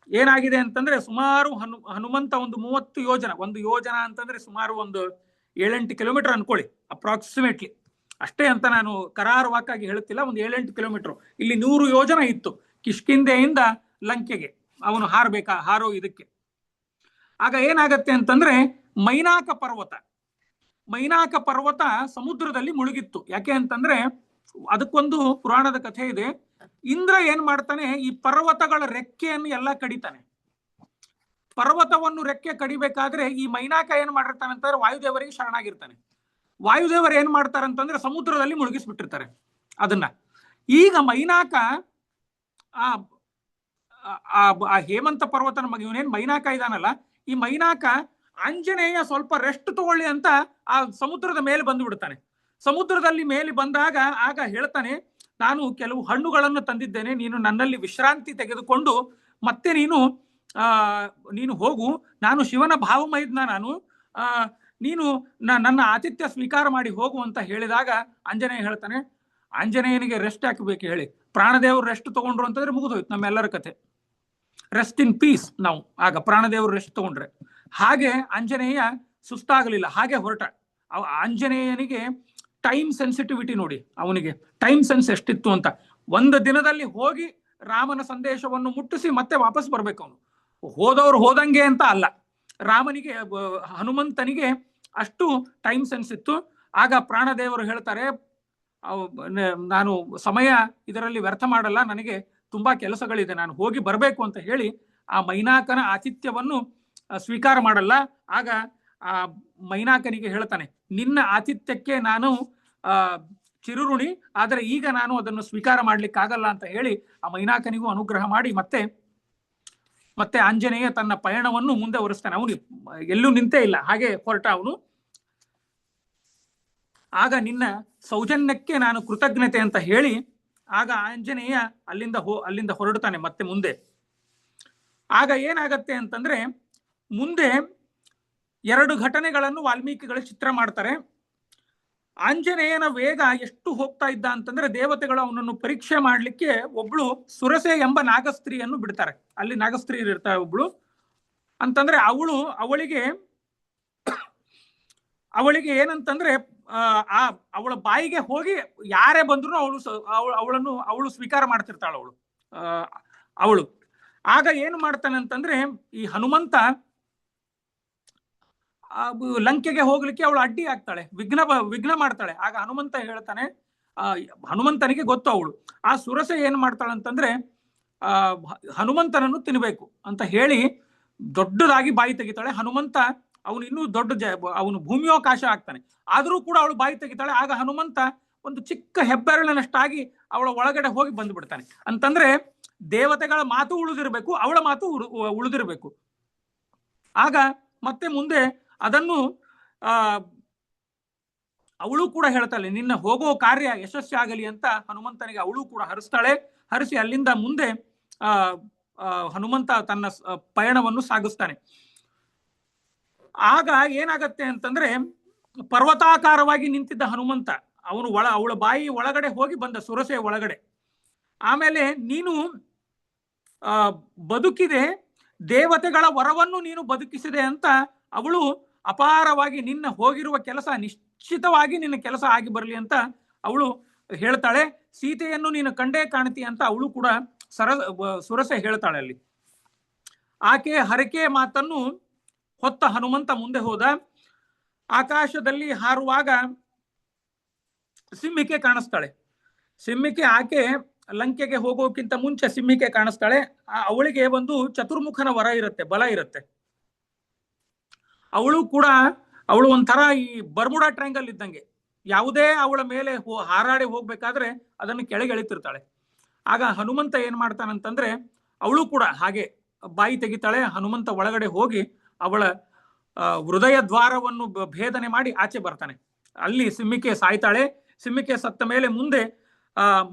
A: ಏನಾಗಿದೆ ಅಂತಂದ್ರೆ, ಸುಮಾರು ಹನುಮಂತ ಒಂದು 30 ಯೋಜನ, ಒಂದು ಯೋಜನ ಅಂತಂದ್ರೆ ಸುಮಾರು ಒಂದು 7-8 ಕಿಲೋಮೀಟರ್ ಅನ್ಕೊಳ್ಳಿ, ಅಪ್ರಾಕ್ಸಿಮೇಟ್ಲಿ ಅಷ್ಟೇ ಅಂತ ನಾನು ಕರಾರುವಾಕ್ಕಾಗಿ ಹೇಳುತ್ತಿಲ್ಲ, ಒಂದು 7-8 ಕಿಲೋಮೀಟರ್. ಇಲ್ಲಿ 100 ಯೋಜನ ಇತ್ತು ಕಿಷ್ಕಿಂಧೆಯಿಂದ ಲಂಕೆಗೆ ಅವನು ಹಾರೋ ಇದಕ್ಕೆ. ಆಗ ಏನಾಗತ್ತೆ ಅಂತಂದ್ರೆ, ಮೈನಾಕ ಪರ್ವತ ಸಮುದ್ರದಲ್ಲಿ ಮುಳುಗಿತ್ತು. ಯಾಕೆ ಅಂತಂದ್ರೆ ಅದಕ್ಕೊಂದು ಪುರಾಣದ ಕಥೆ ಇದೆ. ಇಂದ್ರ ಏನ್ ಮಾಡ್ತಾನೆ, ಈ ಪರ್ವತಗಳ ರೆಕ್ಕೆಯನ್ನು ಎಲ್ಲ ಕಡಿತಾನೆ. ಪರ್ವತವನ್ನು ರೆಕ್ಕೆ ಕಡಿಬೇಕಾದ್ರೆ ಈ ಮೈನಾಕ ಏನ್ ಮಾಡಿರ್ತಾನೆ ಅಂತಂದ್ರೆ ವಾಯುದೇವರಿಗೆ ಶರಣಾಗಿರ್ತಾನೆ. ವಾಯುದೇವರು ಏನ್ ಮಾಡ್ತಾರಂತಂದ್ರೆ ಸಮುದ್ರದಲ್ಲಿ ಮುಳುಗಿಸ್ಬಿಟ್ಟಿರ್ತಾರೆ ಅದನ್ನ. ಈಗ ಮೈನಾಕ ಆ ಹೇಮಂತ ಪರ್ವತನ ಮಗ ಇವನೇನ್ ಮೈನಾಕ ಇದಾನಲ್ಲ, ಈ ಮೈನಾಕ ಆಂಜನೇಯ ಸ್ವಲ್ಪ ರೆಸ್ಟ್ ತಗೊಳ್ಳಿ ಅಂತ ಆ ಸಮುದ್ರದ ಮೇಲೆ ಬಂದು ಬಿಡ್ತಾನೆ. ಸಮುದ್ರದಲ್ಲಿ ಮೇಲೆ ಬಂದಾಗ ಆಗ ಹೇಳ್ತಾನೆ, ನಾನು ಕೆಲವು ಹಣ್ಣುಗಳನ್ನು ತಂದಿದ್ದೇನೆ, ನೀನು ನನ್ನಲ್ಲಿ ವಿಶ್ರಾಂತಿ ತೆಗೆದುಕೊಂಡು ಮತ್ತೆ ನೀನು ಹೋಗು, ನಾನು ಶಿವನ ಭಾವಮೈದ್ನ, ನೀನು ನನ್ನ ಆತಿಥ್ಯ ಸ್ವೀಕಾರ ಮಾಡಿ ಹೋಗು ಅಂತ ಹೇಳಿದಾಗ ಆಂಜನೇಯ ಹೇಳ್ತಾನೆ, ಆಂಜನೇಯನಿಗೆ ರೆಸ್ಟ್ ಹಾಕಬೇಕು ಹೇಳಿ, ಪ್ರಾಣದೇವರು ರೆಸ್ಟ್ ತಗೊಂಡ್ರು ಅಂತಂದ್ರೆ ಮುಗಿದೋಯ್ತು ನಮ್ಮೆಲ್ಲರ ಕಥೆ. ರೆಸ್ಟ್ ಇನ್ ಪೀಸ್ ನಾವು ಆಗ ಪ್ರಾಣದೇವರು ರೆಸ್ಟ್ ತಗೊಂಡ್ರೆ. ಹಾಗೆ ಆಂಜನೇಯ ಸುಸ್ತಾಗಲಿಲ್ಲ, ಹಾಗೆ ಹೊರಟ. ಆಂಜನೇಯನಿಗೆ ಟೈಮ್ ಸೆನ್ಸಿಟಿವಿಟಿ ನೋಡಿ, ಅವನಿಗೆ ಟೈಮ್ ಸೆನ್ಸ್ ಎಷ್ಟಿತ್ತು ಅಂತ. ಒಂದು ದಿನದಲ್ಲಿ ಹೋಗಿ ರಾಮನ ಸಂದೇಶವನ್ನು ಮುಟ್ಟಿಸಿ ಮತ್ತೆ ವಾಪಸ್ ಬರ್ಬೇಕು ಅವನು. ಹೋದವ್ರು ಹೋದಂಗೆ ಅಂತ ಅಲ್ಲ, ಹನುಮಂತನಿಗೆ ಅಷ್ಟು ಟೈಮ್ ಸೆನ್ಸ್ ಇತ್ತು. ಆಗ ಪ್ರಾಣದೇವರು ಹೇಳ್ತಾರೆ, ನಾನು ಸಮಯ ಇದರಲ್ಲಿ ವ್ಯರ್ಥ ಮಾಡಲ್ಲ, ನನಗೆ ತುಂಬಾ ಕೆಲಸಗಳಿದೆ, ನಾನು ಹೋಗಿ ಬರಬೇಕು ಅಂತ ಹೇಳಿ ಆ ಮೈನಾಕನ ಆತಿಥ್ಯವನ್ನು ಸ್ವೀಕಾರ ಮಾಡಲ್ಲ. ಆಗ ಆ ಮೈನಾಕನಿಗೆ ಹೇಳ್ತಾನೆ, ನಿನ್ನ ಆತಿಥ್ಯಕ್ಕೆ ನಾನು ಚಿರುಋಣಿ, ಆದರೆ ಈಗ ನಾನು ಅದನ್ನು ಸ್ವೀಕಾರ ಮಾಡ್ಲಿಕ್ಕಾಗಲ್ಲ ಅಂತ ಹೇಳಿ ಆ ಮೈನಾಕನಿಗೂ ಅನುಗ್ರಹ ಮಾಡಿ ಮತ್ತೆ ಆಂಜನೇಯ ತನ್ನ ಪಯಣವನ್ನು ಮುಂದೆ ಒರೆಸ್ತಾನೆ. ಅವನು ಎಲ್ಲೂ ನಿಂತೇ ಇಲ್ಲ, ಹಾಗೆ ಹೊರಟ ಅವನು. ಆಗ ನಿನ್ನ ಸೌಜನ್ಯಕ್ಕೆ ನಾನು ಕೃತಜ್ಞತೆ ಅಂತ ಹೇಳಿ ಆಗ ಆಂಜನೇಯ ಅಲ್ಲಿಂದ ಹೊರಡ್ತಾನೆ ಮತ್ತೆ ಮುಂದೆ. ಆಗ ಏನಾಗತ್ತೆ ಅಂತಂದ್ರೆ, ಮುಂದೆ 2 ಘಟನೆಗಳನ್ನು ವಾಲ್ಮೀಕಿಗಳು ಚಿತ್ರ ಮಾಡ್ತಾರೆ. ಆಂಜನೇಯನ ವೇಗ ಎಷ್ಟು ಹೋಗ್ತಾ ಇದ್ದ ಅಂತಂದ್ರೆ, ದೇವತೆಗಳು ಅವನನ್ನು ಪರೀಕ್ಷೆ ಮಾಡ್ಲಿಕ್ಕೆ ಒಬ್ಳು ಸುರಸೆ ಎಂಬ ನಾಗಸ್ತ್ರೀಯನ್ನು ಬಿಡ್ತಾರೆ. ಅಲ್ಲಿ ನಾಗಸ್ತ್ರೀ ಇರ್ತಾರೆ ಒಬ್ಳು ಅಂತಂದ್ರೆ, ಅವಳಿಗೆ ಏನಂತಂದ್ರೆ ಅವಳ ಬಾಯಿಗೆ ಹೋಗಿ ಯಾರೇ ಬಂದ್ರು ಅವಳು ಸ್ವೀಕಾರ ಮಾಡ್ತಿರ್ತಾಳ ಅವಳು. ಆಗ ಏನು ಮಾಡ್ತಾನೆ ಅಂತಂದ್ರೆ ಈ ಹನುಮಂತ ಲಂಕೆಗೆ ಹೋಗ್ಲಿಕ್ಕೆ ಅವಳು ಅಡ್ಡಿ ಆಗ್ತಾಳೆ, ವಿಘ್ನ ಮಾಡ್ತಾಳೆ. ಆಗ ಹನುಮಂತ ಹೇಳ್ತಾನೆ, ಹನುಮಂತನಿಗೆ ಗೊತ್ತು ಅವಳು, ಆ ಸುರಸೆ ಏನ್ ಮಾಡ್ತಾಳೆ ಅಂತಂದ್ರೆ ಹನುಮಂತನನ್ನು ತಿನ್ಬೇಕು ಅಂತ ಹೇಳಿ ದೊಡ್ಡದಾಗಿ ಬಾಯಿ ತೆಗಿತಾಳೆ. ಹನುಮಂತ ಅವನು ಇನ್ನೂ ಅವನು ಭೂಮಿಯೋಕಾಶ ಆಗ್ತಾನೆ, ಆದರೂ ಕೂಡ ಅವಳು ಬಾಯಿ ತೆಗಿತಾಳೆ. ಆಗ ಹನುಮಂತ ಒಂದು ಚಿಕ್ಕ ಹೆಬ್ಬೆರಳಿನಷ್ಟಾಗಿ ಅವಳ ಒಳಗಡೆ ಹೋಗಿ ಬಂದ್ಬಿಡ್ತಾನೆ. ಅಂತಂದ್ರೆ ದೇವತೆಗಳ ಮಾತು ಉಳಿದಿರ್ಬೇಕು, ಅವಳ ಮಾತು ಉಳಿದಿರ್ಬೇಕು. ಆಗ ಮತ್ತೆ ಮುಂದೆ ಅದನ್ನು ಅವಳು ಕೂಡ ಹೇಳ್ತಾಳೆ, ನಿನ್ನ ಹೋಗೋ ಕಾರ್ಯ ಯಶಸ್ವಿಯಾಗಲಿ ಅಂತ ಹನುಮಂತನಿಗೆ ಅವಳು ಕೂಡ ಹರಿಸ್ತಾಳೆ. ಹರಿಸಿ ಅಲ್ಲಿಂದ ಮುಂದೆ ಹನುಮಂತ ತನ್ನ ಪಯಣವನ್ನು ಸಾಗಿಸ್ತಾನೆ. ಆಗ ಏನಾಗತ್ತೆ ಅಂತಂದ್ರೆ ಪರ್ವತಾಕಾರವಾಗಿ ನಿಂತಿದ್ದ ಹನುಮಂತ ಅವನು ಅವಳ ಬಾಯಿ ಒಳಗಡೆ ಹೋಗಿ ಬಂದ, ಸುರಸೆಯ ಒಳಗಡೆ. ಆಮೇಲೆ ನೀನು ಬದುಕಿದೆ, ದೇವತೆಗಳ ವರವನ್ನು ನೀನು ಬದುಕಿಸಿದೆ ಅಂತ ಅವಳು ಅಪಾರವಾಗಿ ನಿನ್ನ ಹೋಗಿರುವ ಕೆಲಸ ನಿಶ್ಚಿತವಾಗಿ ನಿನ್ನ ಕೆಲಸ ಆಗಿ ಬರಲಿ ಅಂತ ಅವಳು ಹೇಳ್ತಾಳೆ. ಸೀತೆಯನ್ನು ನೀನು ಕಂಡೇ ಕಾಣ್ತಿ ಅಂತ ಅವಳು ಕೂಡ ಸುರಸೆ ಹೇಳ್ತಾಳೆ. ಅಲ್ಲಿ ಆಕೆ ಹರಕೆ ಮಾತನ್ನು ಹೊತ್ತ ಹನುಮಂತ ಮುಂದೆ ಹೋದ. ಆಕಾಶದಲ್ಲಿ ಹಾರುವಾಗ ಸಿಂಹಿಕೆ ಕಾಣಿಸ್ತಾಳೆ. ಸಿಂಹಿಕೆ ಆಕೆ ಲಂಕೆಗೆ ಹೋಗೋಕ್ಕಿಂತ ಮುಂಚೆ ಸಿಂಹಿಕೆ ಕಾಣಿಸ್ತಾಳೆ. ಅವಳಿಗೆ ಒಂದು ಚತುರ್ಮುಖನ ವರ ಇರುತ್ತೆ, ಬಲ ಇರುತ್ತೆ. ಅವಳು ಒಂಥರ ಈ ಬರ್ಮುಡಾ ಟ್ರಯಾಂಗಲ್ ಇದ್ದಂಗೆ, ಯಾವುದೇ ಅವಳ ಮೇಲೆ ಹಾರಾಡಿ ಹೋಗ್ಬೇಕಾದ್ರೆ ಅದನ್ನು ಕೆಳಗೆ ಎಳಿತಿರ್ತಾಳೆ. ಆಗ ಹನುಮಂತ ಏನ್ ಮಾಡ್ತಾನಂತಂದ್ರೆ ಅವಳು ಕೂಡ ಹಾಗೆ ಬಾಯಿ ತೆಗಿತಾಳೆ. ಹನುಮಂತ ಒಳಗಡೆ ಹೋಗಿ ಅವಳ ಹೃದಯ ದ್ವಾರವನ್ನು ಭೇದನೆ ಮಾಡಿ ಆಚೆ ಬರ್ತಾನೆ. ಅಲ್ಲಿ ಸಿಂಹಿಕೆ ಸಾಯ್ತಾಳೆ. ಸಿಂಹಿಕೆ ಸತ್ತ ಮೇಲೆ ಮುಂದೆ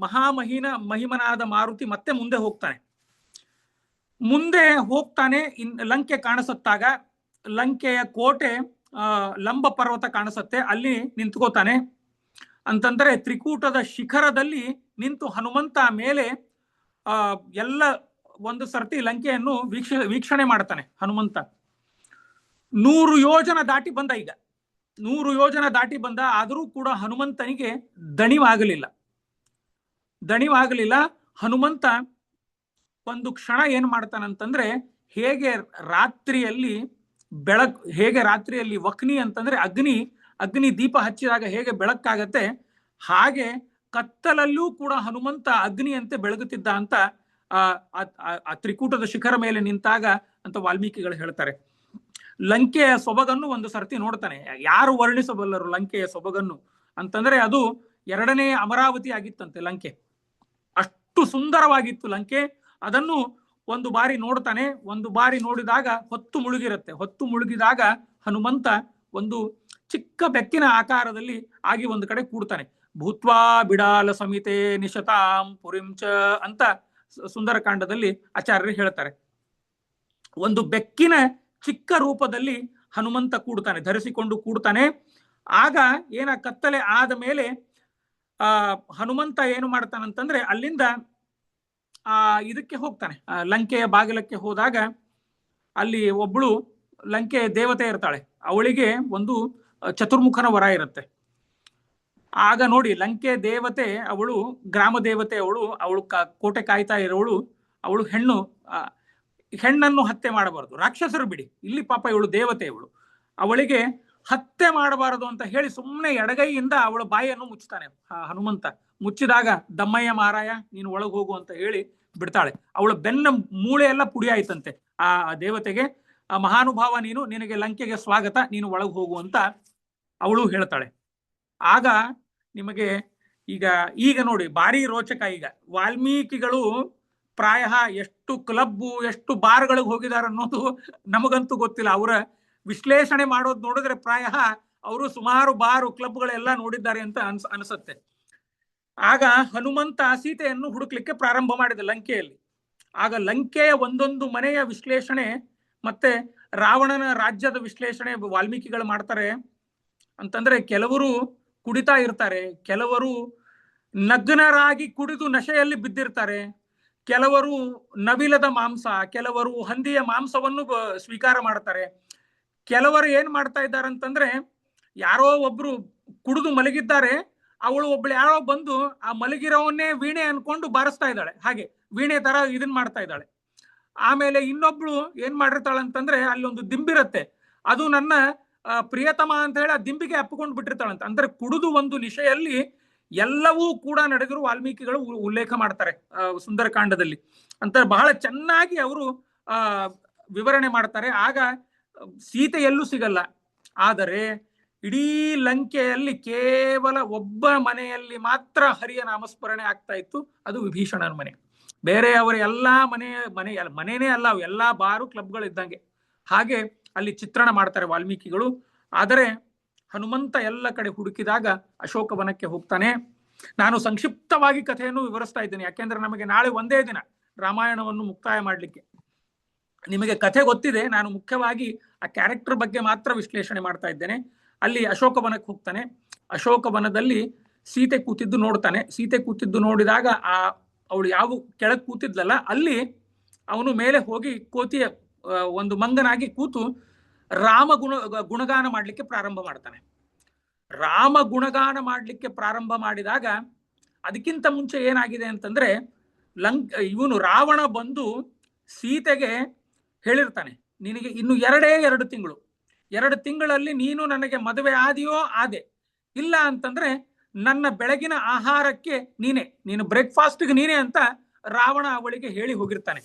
A: ಮಹಿಮನಾದ ಮಾರುತಿ ಮತ್ತೆ ಮುಂದೆ ಹೋಗ್ತಾನೆ. ಲಂಕೆ ಕಾಣಿಸುತ್ತಾಗ ಲಂಕೆಯ ಕೋಟೆ ಲಂಬ ಪರ್ವತ ಕಾಣಿಸುತ್ತೆ, ಅಲ್ಲಿ ನಿಂತ್ಕೋತಾನೆ. ಅಂತಂದ್ರೆ ತ್ರಿಕೂಟದ ಶಿಖರದಲ್ಲಿ ನಿಂತು ಹನುಮಂತ ಮೇಲೆ ಎಲ್ಲ ಒಂದು ಸರ್ತಿ ಲಂಕೆಯನ್ನು ವೀಕ್ಷಣೆ ಮಾಡ್ತಾನೆ. ಹನುಮಂತ 100 ಯೋಜನ ದಾಟಿ ಬಂದ. ಈಗ 100 ಯೋಜನ ದಾಟಿ ಬಂದ, ಆದರೂ ಕೂಡ ಹನುಮಂತನಿಗೆ ದಣಿವಾಗಲಿಲ್ಲ. ಹನುಮಂತ ಒಂದು ಕ್ಷಣ ಏನ್ ಮಾಡ್ತಾನಂತಂದ್ರೆ ಹೇಗೆ ರಾತ್ರಿಯಲ್ಲಿ ವಕ್ನಿ ಅಂತಂದ್ರೆ ಅಗ್ನಿ ದೀಪ ಹಚ್ಚಿದಾಗ ಹೇಗೆ ಬೆಳಕಾಗತ್ತೆ, ಹಾಗೆ ಕತ್ತಲಲ್ಲೂ ಕೂಡ ಹನುಮಂತ ಅಗ್ನಿಯಂತೆ ಬೆಳಗುತ್ತಿದ್ದ ಅಂತ ಆ ತ್ರಿಕೂಟದ ಶಿಖರ ಮೇಲೆ ನಿಂತಾಗ ಅಂತ ವಾಲ್ಮೀಕಿಗಳು ಹೇಳ್ತಾರೆ. ಲಂಕೆಯ ಸೊಬಗನ್ನು ಒಂದು ಸರ್ತಿ ನೋಡ್ತಾನೆ. ಯಾರು ವರ್ಣಿಸಬಲ್ಲರು ಲಂಕೆಯ ಸೊಬಗನ್ನು ಅಂತಂದ್ರೆ ಅದು 2ನೇ ಅಮರಾವತಿ ಆಗಿತ್ತಂತೆ ಲಂಕೆ. ಅಷ್ಟು ಸುಂದರವಾಗಿತ್ತು ಲಂಕೆ. ಅದನ್ನು ಒಂದು ಬಾರಿ ನೋಡ್ತಾನೆ. ಒಂದು ಬಾರಿ ನೋಡಿದಾಗ ಹೊತ್ತು ಮುಳುಗಿದಾಗ ಹನುಮಂತ ಒಂದು ಚಿಕ್ಕ ಬೆಕ್ಕಿನ ಆಕಾರದಲ್ಲಿ ಆಗಿ ಒಂದು ಕಡೆ ಕೂಡ್ತಾನೆ. ಭೂತ್ವಾ ಬಿಡಾಲ ಸಮಿತೆ ನಿಶತಾಂ ಪುರಿಂಚ ಅಂತ ಸುಂದರಕಾಂಡದಲ್ಲಿ ಆಚಾರ್ಯರು ಹೇಳ್ತಾರೆ. ಒಂದು ಬೆಕ್ಕಿನ ಚಿಕ್ಕ ರೂಪದಲ್ಲಿ ಹನುಮಂತ ಧರಿಸಿಕೊಂಡು ಕೂಡ್ತಾನೆ. ಆಗ ಕತ್ತಲೆ ಆದ ಮೇಲೆ ಹನುಮಂತ ಏನು ಮಾಡ್ತಾನಂತಂದ್ರೆ ಅಲ್ಲಿಂದ ಇದಕ್ಕೆ ಹೋಗ್ತಾನೆ. ಲಂಕೆಯ ಬಾಗಿಲಕ್ಕೆ ಹೋದಾಗ ಅಲ್ಲಿ ಒಬ್ಳು ಲಂಕೆ ದೇವತೆ ಇರ್ತಾಳೆ. ಅವಳಿಗೆ ಒಂದು ಚತುರ್ಮುಖನ ವರ ಇರುತ್ತೆ. ಆಗ ನೋಡಿ, ಲಂಕೆ ದೇವತೆ ಅವಳು ಗ್ರಾಮ ದೇವತೆ, ಅವಳು ಕೋಟೆ ಕಾಯ್ತಾ ಇರೋವಳು. ಅವಳು ಹೆಣ್ಣನ್ನು ಹತ್ಯೆ ಮಾಡಬಾರದು, ರಾಕ್ಷಸರು ಬಿಡಿ, ಇಲ್ಲಿ ಪಾಪ ಇವಳು ದೇವತೆ, ಅವಳಿಗೆ ಹತ್ಯೆ ಮಾಡಬಾರದು ಅಂತ ಹೇಳಿ ಸುಮ್ಮನೆ ಎಡಗೈಯಿಂದ ಅವಳ ಬಾಯಿಯನ್ನು ಮುಚ್ಚುತ್ತಾನೆ ಹನುಮಂತ. ಮುಚ್ಚಿದಾಗ ದಮ್ಮಯ್ಯ ಮಾರಾಯ ನೀನು ಒಳಗೆ ಹೋಗು ಅಂತ ಹೇಳಿ ಬಿಡ್ತಾಳೆ. ಅವಳ ಬೆನ್ನ ಮೂಳೆ ಎಲ್ಲ ಪುಡಿ ಆಯ್ತಂತೆ ಆ ದೇವತೆಗೆ. ಮಹಾನುಭಾವ ನಿನಗೆ ಲಂಕೆಗೆ ಸ್ವಾಗತ, ನೀನು ಒಳಗೆ ಹೋಗು ಅಂತ ಅವಳು ಹೇಳ್ತಾಳೆ. ಆಗ ನಿಮಗೆ ಈಗ ನೋಡಿ ಭಾರಿ ರೋಚಕ. ಈಗ ವಾಲ್ಮೀಕಿಗಳು ಪ್ರಾಯ ಎಷ್ಟು ಕ್ಲಬ್ಬು ಎಷ್ಟು ಬಾರ್ಗಳಿಗೆ ಹೋಗಿದ್ದಾರೆ ಅನ್ನೋದು ನಮಗಂತೂ ಗೊತ್ತಿಲ್ಲ. ಅವರ ವಿಶ್ಲೇಷಣೆ ಮಾಡೋದು ನೋಡಿದ್ರೆ ಪ್ರಾಯ ಅವರು ಸುಮಾರು ಬಾರು ಕ್ಲಬ್ಗಳೆಲ್ಲ ನೋಡಿದ್ದಾರೆ ಅಂತ ಅನ್ಸುತ್ತೆ. ಆಗ ಹನುಮಂತ ಸೀತೆಯನ್ನು ಹುಡುಕ್ಲಿಕ್ಕೆ ಪ್ರಾರಂಭ ಮಾಡಿದ ಲಂಕೆಯಲ್ಲಿ. ಆಗ ಲಂಕೆಯ ಒಂದೊಂದು ಮನೆಯ ವಿಶ್ಲೇಷಣೆ ಮತ್ತೆ ರಾವಣನ ರಾಜ್ಯದ ವಿಶ್ಲೇಷಣೆ ವಾಲ್ಮೀಕಿಗಳು ಮಾಡ್ತಾರೆ. ಅಂತಂದ್ರೆ ಕೆಲವರು ಕುಡಿತಾ ಇರ್ತಾರೆ, ಕೆಲವರು ನಗ್ನರಾಗಿ ಕುಡಿದು ನಶೆಯಲ್ಲಿ ಬಿದ್ದಿರ್ತಾರೆ, ಕೆಲವರು ನವಿಲದ ಮಾಂಸ, ಕೆಲವರು ಹಂದಿಯ ಮಾಂಸವನ್ನು ಸ್ವೀಕಾರ ಮಾಡ್ತಾರೆ, ಕೆಲವರು ಏನ್ ಮಾಡ್ತಾ ಇದ್ದಾರೆ ಅಂತಂದ್ರೆ ಯಾರೋ ಒಬ್ರು ಕುಡಿದು ಮಲಗಿದ್ದಾರೆ, ಅವಳು ಒಬ್ಳು ಯಾರೋ ಬಂದು ಆ ಮಲಗಿರೋವನ್ನೇ ವೀಣೆ ಅನ್ಕೊಂಡು ಬಾರಿಸ್ತಾ ಇದ್ದಾಳೆ, ಹಾಗೆ ವೀಣೆ ತರ ಇದನ್ ಮಾಡ್ತಾ ಇದ್ದಾಳೆ. ಆಮೇಲೆ ಇನ್ನೊಬ್ಳು ಏನ್ ಮಾಡಿರ್ತಾಳಂತಂದ್ರೆ ಅಲ್ಲಿ ಒಂದು ದಿಂಬಿರತ್ತೆ, ಅದು ನನ್ನ ಪ್ರಿಯತಮ ಅಂತ ಹೇಳಿ ಆ ದಿಂಬಿಗೆ ಅಪ್ಪಿಕೊಂಡು ಬಿಟ್ಟಿರ್ತಾಳಂತ. ಅಂದ್ರೆ ಕುಡಿದು ಒಂದು ನಿಶೆಯಲ್ಲಿ ಎಲ್ಲವೂ ಕೂಡ ನಡೆದರೂ ವಾಲ್ಮೀಕಿಗಳು ಉಲ್ಲೇಖ ಮಾಡ್ತಾರೆ ಸುಂದರಕಾಂಡದಲ್ಲಿ ಅಂತ ಬಹಳ ಚೆನ್ನಾಗಿ ಅವರು ವಿವರಣೆ ಮಾಡ್ತಾರೆ. ಆಗ ಸೀತೆ ಎಲ್ಲೂ ಸಿಗಲ್ಲ. ಆದರೆ ಇಡೀ ಲಂಕೆಯಲ್ಲಿ ಕೇವಲ ಒಬ್ಬ ಮನೆಯಲ್ಲಿ ಮಾತ್ರ ಹರಿಯ ನಾಮಸ್ಮರಣೆ ಆಗ್ತಾ ಇತ್ತು, ಅದು ವಿಭೀಷಣನ ಮನೆ. ಬೇರೆಯವರ ಎಲ್ಲಾ ಮನೆನೇ ಅಲ್ಲ, ಎಲ್ಲಾ ಬಾರು ಕ್ಲಬ್ಗಳು ಇದ್ದಂಗೆ ಹಾಗೆ ಅಲ್ಲಿ ಚಿತ್ರಣ ಮಾಡ್ತಾರೆ ವಾಲ್ಮೀಕಿಗಳು. ಆದರೆ ಹನುಮಂತ ಎಲ್ಲ ಕಡೆ ಹುಡುಕಿದಾಗ ಅಶೋಕವನಕ್ಕೆ ಹೋಗ್ತಾನೆ. ನಾನು ಸಂಕ್ಷಿಪ್ತವಾಗಿ ಕಥೆಯನ್ನು ವಿವರಿಸ್ತಾ ಇದ್ದೇನೆ, ಯಾಕೆಂದ್ರೆ ನಮಗೆ ನಾಳೆ ಒಂದೇ ದಿನ ರಾಮಾಯಣವನ್ನು ಮುಕ್ತಾಯ ಮಾಡಲಿಕ್ಕೆ. ನಿಮಗೆ ಕಥೆ ಗೊತ್ತಿದೆ, ನಾನು ಮುಖ್ಯವಾಗಿ ಆ ಕ್ಯಾರೆಕ್ಟರ್ ಬಗ್ಗೆ ಮಾತ್ರ ವಿಶ್ಲೇಷಣೆ ಮಾಡ್ತಾ ಇದ್ದೇನೆ. ಅಲ್ಲಿ ಅಶೋಕವನಕ್ಕೆ ಹೋಗ್ತಾನೆ. ಅಶೋಕವನದಲ್ಲಿ ಸೀತೆ ಕೂತಿದ್ದು ನೋಡ್ತಾನೆ. ಸೀತೆ ಕೂತಿದ್ದು ನೋಡಿದಾಗ ಅವಳು ಯಾವ ಕೆಳಗೆ ಕೂತಿದ್ಲಲ್ಲ, ಅಲ್ಲಿ ಅವನು ಮೇಲೆ ಹೋಗಿ ಕೋತಿಯ ಒಂದು ಮಂಗನಾಗಿ ಕೂತು ರಾಮ ಗುಣಗಾನ ಮಾಡ್ಲಿಕ್ಕೆ ಪ್ರಾರಂಭ ಮಾಡ್ತಾನೆ. ರಾಮ ಗುಣಗಾನ ಮಾಡ್ಲಿಕ್ಕೆ ಪ್ರಾರಂಭ ಮಾಡಿದಾಗ ಅದಕ್ಕಿಂತ ಮುಂಚೆ ಏನಾಗಿದೆ ಅಂತಂದ್ರೆ, ಇವನು ರಾವಣ ಬಂದು ಸೀತೆಗೆ ಹೇಳಿರ್ತಾನೆ, ನಿನಗೆ ಇನ್ನು 2 ತಿಂಗಳು, 2 ತಿಂಗಳಲ್ಲಿ ನೀನು ನನಗೆ ಮದುವೆ ಆದಿಯೋ ಆದೆ, ಇಲ್ಲ ಅಂತಂದ್ರೆ ನನ್ನ ಬೆಳಗಿನ ಆಹಾರಕ್ಕೆ ನೀನು ಬ್ರೇಕ್ಫಾಸ್ಟ್ಗೆ ನೀನೇ ಅಂತ ರಾವಣ ಅವಳಿಗೆ ಹೇಳಿ ಹೋಗಿರ್ತಾನೆ.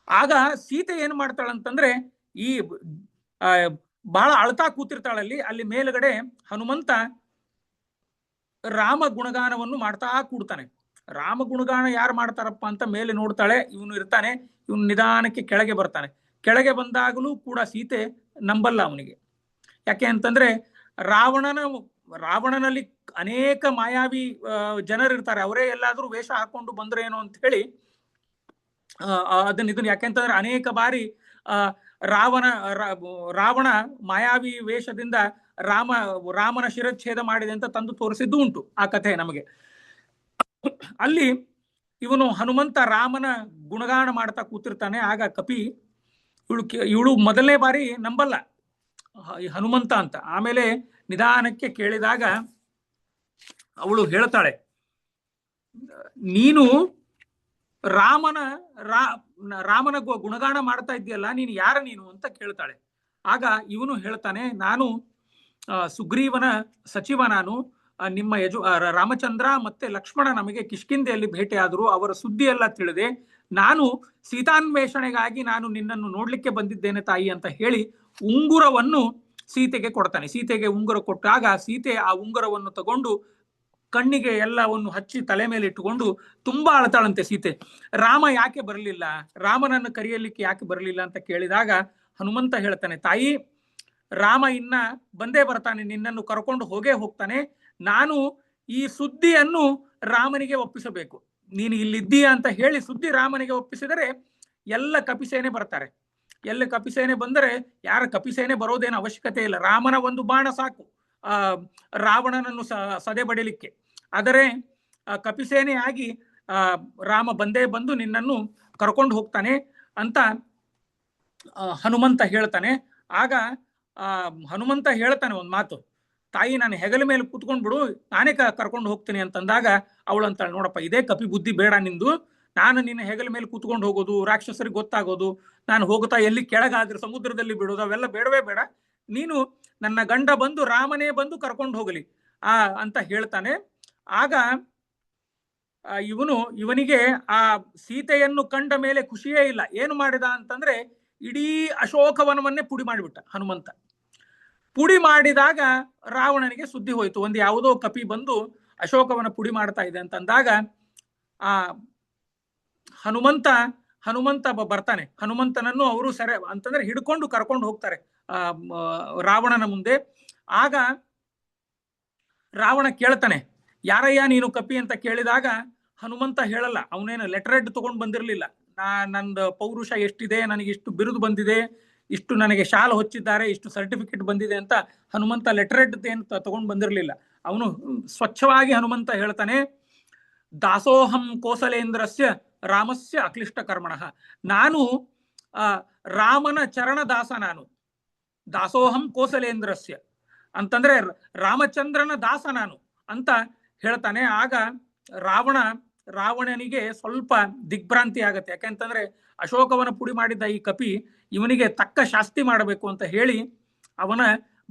A: ಆಗ ಸೀತೆ ಏನ್ ಮಾಡ್ತಾಳಂತಂದ್ರೆ, ಈ ಬಹಳ ಅಳ್ತಾ ಕೂತಿರ್ತಾಳಲ್ಲಿ. ಅಲ್ಲಿ ಮೇಲ್ಗಡೆ ಹನುಮಂತ ರಾಮ ಗುಣಗಾನವನ್ನು ಮಾಡ್ತಾ ಕೂಡ್ತಾನೆ. ರಾಮ ಗುಣಗಾನ ಯಾರು ಮಾಡ್ತಾರಪ್ಪ ಅಂತ ಮೇಲೆ ನೋಡ್ತಾಳೆ, ಇವನು ಇರ್ತಾನೆ. ಇವನು ನಿಧಾನಕ್ಕೆ ಕೆಳಗೆ ಬರ್ತಾನೆ. ಕೆಳಗೆ ಬಂದಾಗಲೂ ಕೂಡ ಸೀತೆ ನಂಬಲ್ಲ ಅವನಿಗೆ. ಯಾಕೆ ಅಂತಂದ್ರೆ ರಾವಣನಲ್ಲಿ ಅನೇಕ ಮಾಯಾವಿ ಜನರಿರ್ತಾರೆ, ಅವರೇ ಎಲ್ಲಾದ್ರೂ ವೇಷ ಹಾಕೊಂಡು ಬಂದ್ರೇನೋ ಅಂತ ಹೇಳಿ ಇದನ್ನ ಯಾಕೆಂತಂದ್ರೆ ಅನೇಕ ಬಾರಿ ರಾವಣ ಮಾಯಾವಿ ವೇಷದಿಂದ ರಾಮನ ಶಿರಚ್ಛೇದ ಮಾಡಿದೆ ಅಂತ ತಂದು ತೋರಿಸಿದ್ದು ಉಂಟು ಆ ಕಥೆ ನಮಗೆ. ಅಲ್ಲಿ ಇವನು ಹನುಮಂತ ರಾಮನ ಗುಣಗಾನ ಮಾಡ್ತಾ ಕೂತಿರ್ತಾನೆ. ಆಗ ಕಪಿ ಇವಳು ಮೊದಲನೇ ಬಾರಿ ನಂಬಲ್ಲ ಹನುಮಂತ ಅಂತ. ಆಮೇಲೆ ನಿಧಾನಕ್ಕೆ ಕೇಳಿದಾಗ ಅವಳು ಹೇಳ್ತಾಳೆ, ನೀನು ರಾಮನ ಗುಣಗಾನ ಮಾಡ್ತಾ ಇದ್ದೀಯಲ್ಲ, ನೀನು ಯಾರ ನೀನು ಅಂತ ಕೇಳ್ತಾಳೆ. ಆಗ ಇವನು ಹೇಳ್ತಾನೆ, ನಾನು ಸುಗ್ರೀವನ ಸಚಿವ, ನಾನು ನಿಮ್ಮ ರಾಮಚಂದ್ರ ಮತ್ತೆ ಲಕ್ಷ್ಮಣ ನಮಗೆ ಕಿಷ್ಕಿಂಧೆಯಲ್ಲಿ ಭೇಟಿಯಾದರು, ಅವರ ಸುದ್ದಿ ಎಲ್ಲ ತಿಳಿದೆ, ನಾನು ಸೀತಾನ್ವೇಷಣೆಗಾಗಿ ನಾನು ನಿನ್ನನ್ನು ನೋಡ್ಲಿಕ್ಕೆ ಬಂದಿದ್ದೇನೆ ತಾಯಿ ಅಂತ ಹೇಳಿ ಉಂಗುರವನ್ನು ಸೀತೆಗೆ ಕೊಡ್ತಾನೆ. ಸೀತೆಗೆ ಉಂಗುರ ಕೊಟ್ಟಾಗ ಸೀತೆ ಆ ಉಂಗುರವನ್ನು ತಗೊಂಡು ಕಣ್ಣಿಗೆ ಎಲ್ಲವನ್ನು ಹಚ್ಚಿ ತಲೆ ಮೇಲೆ ಇಟ್ಟುಕೊಂಡು ತುಂಬಾ ಅಳ್ತಾಳಂತೆ ಸೀತೆ. ರಾಮ ಯಾಕೆ ಬರಲಿಲ್ಲ, ರಾಮನನ್ನು ಕರೆಯಲಿಕ್ಕೆ ಯಾಕೆ ಬರಲಿಲ್ಲ ಅಂತ ಕೇಳಿದಾಗ ಹನುಮಂತ ಹೇಳ್ತಾನೆ, ತಾಯಿ ರಾಮ ಇನ್ನ ಬಂದೇ ಬರ್ತಾನೆ, ನಿನ್ನನ್ನು ಕರ್ಕೊಂಡು ಹೋಗ್ತಾನೆ. ನಾನು ಈ ಸುದ್ದಿಯನ್ನು ರಾಮನಿಗೆ ಒಪ್ಪಿಸಬೇಕು. ನೀನು ಇಲ್ಲಿದ್ದೀಯ ಅಂತ ಹೇಳಿ ಸುದ್ದಿ ರಾಮನಿಗೆ ಒಪ್ಪಿಸಿದರೆ ಎಲ್ಲ ಕಪಿಸೇನೆ ಬರ್ತಾರೆ. ಎಲ್ಲ ಕಪಿಸೇನೆ ಬಂದರೆ ಯಾರ ಕಪಿಸೇನೆ ಬರೋದೇನು ಅವಶ್ಯಕತೆ ಇಲ್ಲ, ರಾಮನ ಒಂದು ಬಾಣ ಸಾಕು ರಾವಣನನ್ನು ಸದೆ ಬಡಿಲಿಕ್ಕೆ. ಆದರೆ ಕಪಿಸೇನೆಯಾಗಿ ರಾಮ ಬಂದು ನಿನ್ನನ್ನು ಕರ್ಕೊಂಡು ಹೋಗ್ತಾನೆ ಅಂತ ಹನುಮಂತ ಹೇಳ್ತಾನೆ. ಆಗ ಹನುಮಂತ ಹೇಳ್ತಾನೆ ಒಂದು ಮಾತು, ತಾಯಿ ನಾನು ಹೆಗಲ ಮೇಲೆ ಕೂತ್ಕೊಂಡ್ ಬಿಡು, ನಾನೇ ಕರ್ಕೊಂಡು ಹೋಗ್ತೀನಿ ಅಂತಂದಾಗ ಅವಳು ಅಂತಾಳೆ, ನೋಡಪ್ಪ ಇದೇ ಕಪಿ ಬುದ್ಧಿ ಬೇಡ ನಿಂದು, ನಾನು ನಿನ್ನ ಹೆಗಲ ಮೇಲೆ ಕೂತ್ಕೊಂಡು ಹೋಗೋದು, ರಾಕ್ಷಸರಿಗೆ ಗೊತ್ತಾಗೋದು, ನಾನು ಹೋಗುತ್ತಾ ಎಲ್ಲಿ ಕೆಳಗಾದ್ರೆ ಸಮುದ್ರದಲ್ಲಿ ಬಿಡೋದು, ಅವೆಲ್ಲ ಬೇಡವೇ ಬೇಡ, ನೀನು ನನ್ನ ಗಂಡ ಬಂದು ರಾಮನೇ ಬಂದು ಕರ್ಕೊಂಡು ಹೋಗಲಿ ಅಂತ ಹೇಳ್ತಾನೆ. ಆಗ ಇವನಿಗೆ ಆ ಸೀತೆಯನ್ನು ಕಂಡ ಮೇಲೆ ಖುಷಿಯೇ ಇಲ್ಲ. ಏನು ಮಾಡಿದ ಅಂತಂದ್ರೆ ಇಡೀ ಅಶೋಕವನವನ್ನೇ ಪುಡಿ ಮಾಡಿಬಿಟ್ಟ ಹನುಮಂತ. ಪುಡಿ ಮಾಡಿದಾಗ ರಾವಣನಿಗೆ ಸುದ್ದಿ ಹೋಯ್ತು, ಒಂದು ಯಾವುದೋ ಕಪಿ ಬಂದು ಅಶೋಕವನ ಪುಡಿ ಮಾಡ್ತಾ ಇದೆ ಅಂತಂದಾಗ ಆ ಹನುಮಂತ ಬರ್ತಾನೆ. ಹನುಮಂತನನ್ನು ಅವರು ಸೆರೆ ಅಂತಂದ್ರೆ ಹಿಡ್ಕೊಂಡು ಕರ್ಕೊಂಡು ಹೋಗ್ತಾರೆ ರಾವಣನ ಮುಂದೆ. ಆಗ ರಾವಣ ಕೇಳ್ತಾನೆ, ಯಾರಯ್ಯ ನೀನು ಕಪಿ ಅಂತ ಕೇಳಿದಾಗ ಹನುಮಂತ ಹೇಳಲ್ಲ, ಅವನೇನು ಲೆಟರ್ ಹೆಡ್ ತಗೊಂಡು ಬಂದಿರಲಿಲ್ಲ, ನಂದು ಪೌರುಷ ಎಷ್ಟಿದೆ, ನನಗೆ ಇಷ್ಟು ಬಿರುದು ಬಂದಿದೆ, ಇಷ್ಟು ನನಗೆ ಶಾಲೆ ಹೊಚ್ಚಿದ್ದಾರೆ, ಇಷ್ಟು ಸರ್ಟಿಫಿಕೇಟ್ ಬಂದಿದೆ ಅಂತ ಹನುಮಂತ ಲೆಟರ್ ಹೆಡ್ ಏನು ತಗೊಂಡು ಬಂದಿರಲಿಲ್ಲ. ಅವನು ಸ್ವಚ್ಛವಾಗಿ ಹನುಮಂತ ಹೇಳ್ತಾನೆ, ದಾಸೋಹಂ ಕೋಸಲೇಂದ್ರಸ್ಯ ರಾಮಸ್ಯ ಅಕ್ಲಿಷ್ಟ ಕರ್ಮಣಃ, ನಾನು ರಾಮನ ಚರಣದಾಸ, ನಾನು ದಾಸೋಹಂ ಕೋಸಲೇಂದ್ರಸ್ಯ ಅಂತಂದ್ರೆ ರಾಮಚಂದ್ರನ ದಾಸ ನಾನು ಅಂತ ಹೇಳ್ತಾನೆ. ಆಗ ರಾವಣ ರಾವಣನಿಗೆ ಸ್ವಲ್ಪ ದಿಗ್ಭ್ರಾಂತಿ ಆಗತ್ತೆ. ಯಾಕೆಂತಂದ್ರೆ ಅಶೋಕವನ ಪುಡಿ ಮಾಡಿದ್ದ ಈ ಕಪಿ ಇವನಿಗೆ ತಕ್ಕ ಶಾಸ್ತಿ ಮಾಡಬೇಕು ಅಂತ ಹೇಳಿ ಅವನ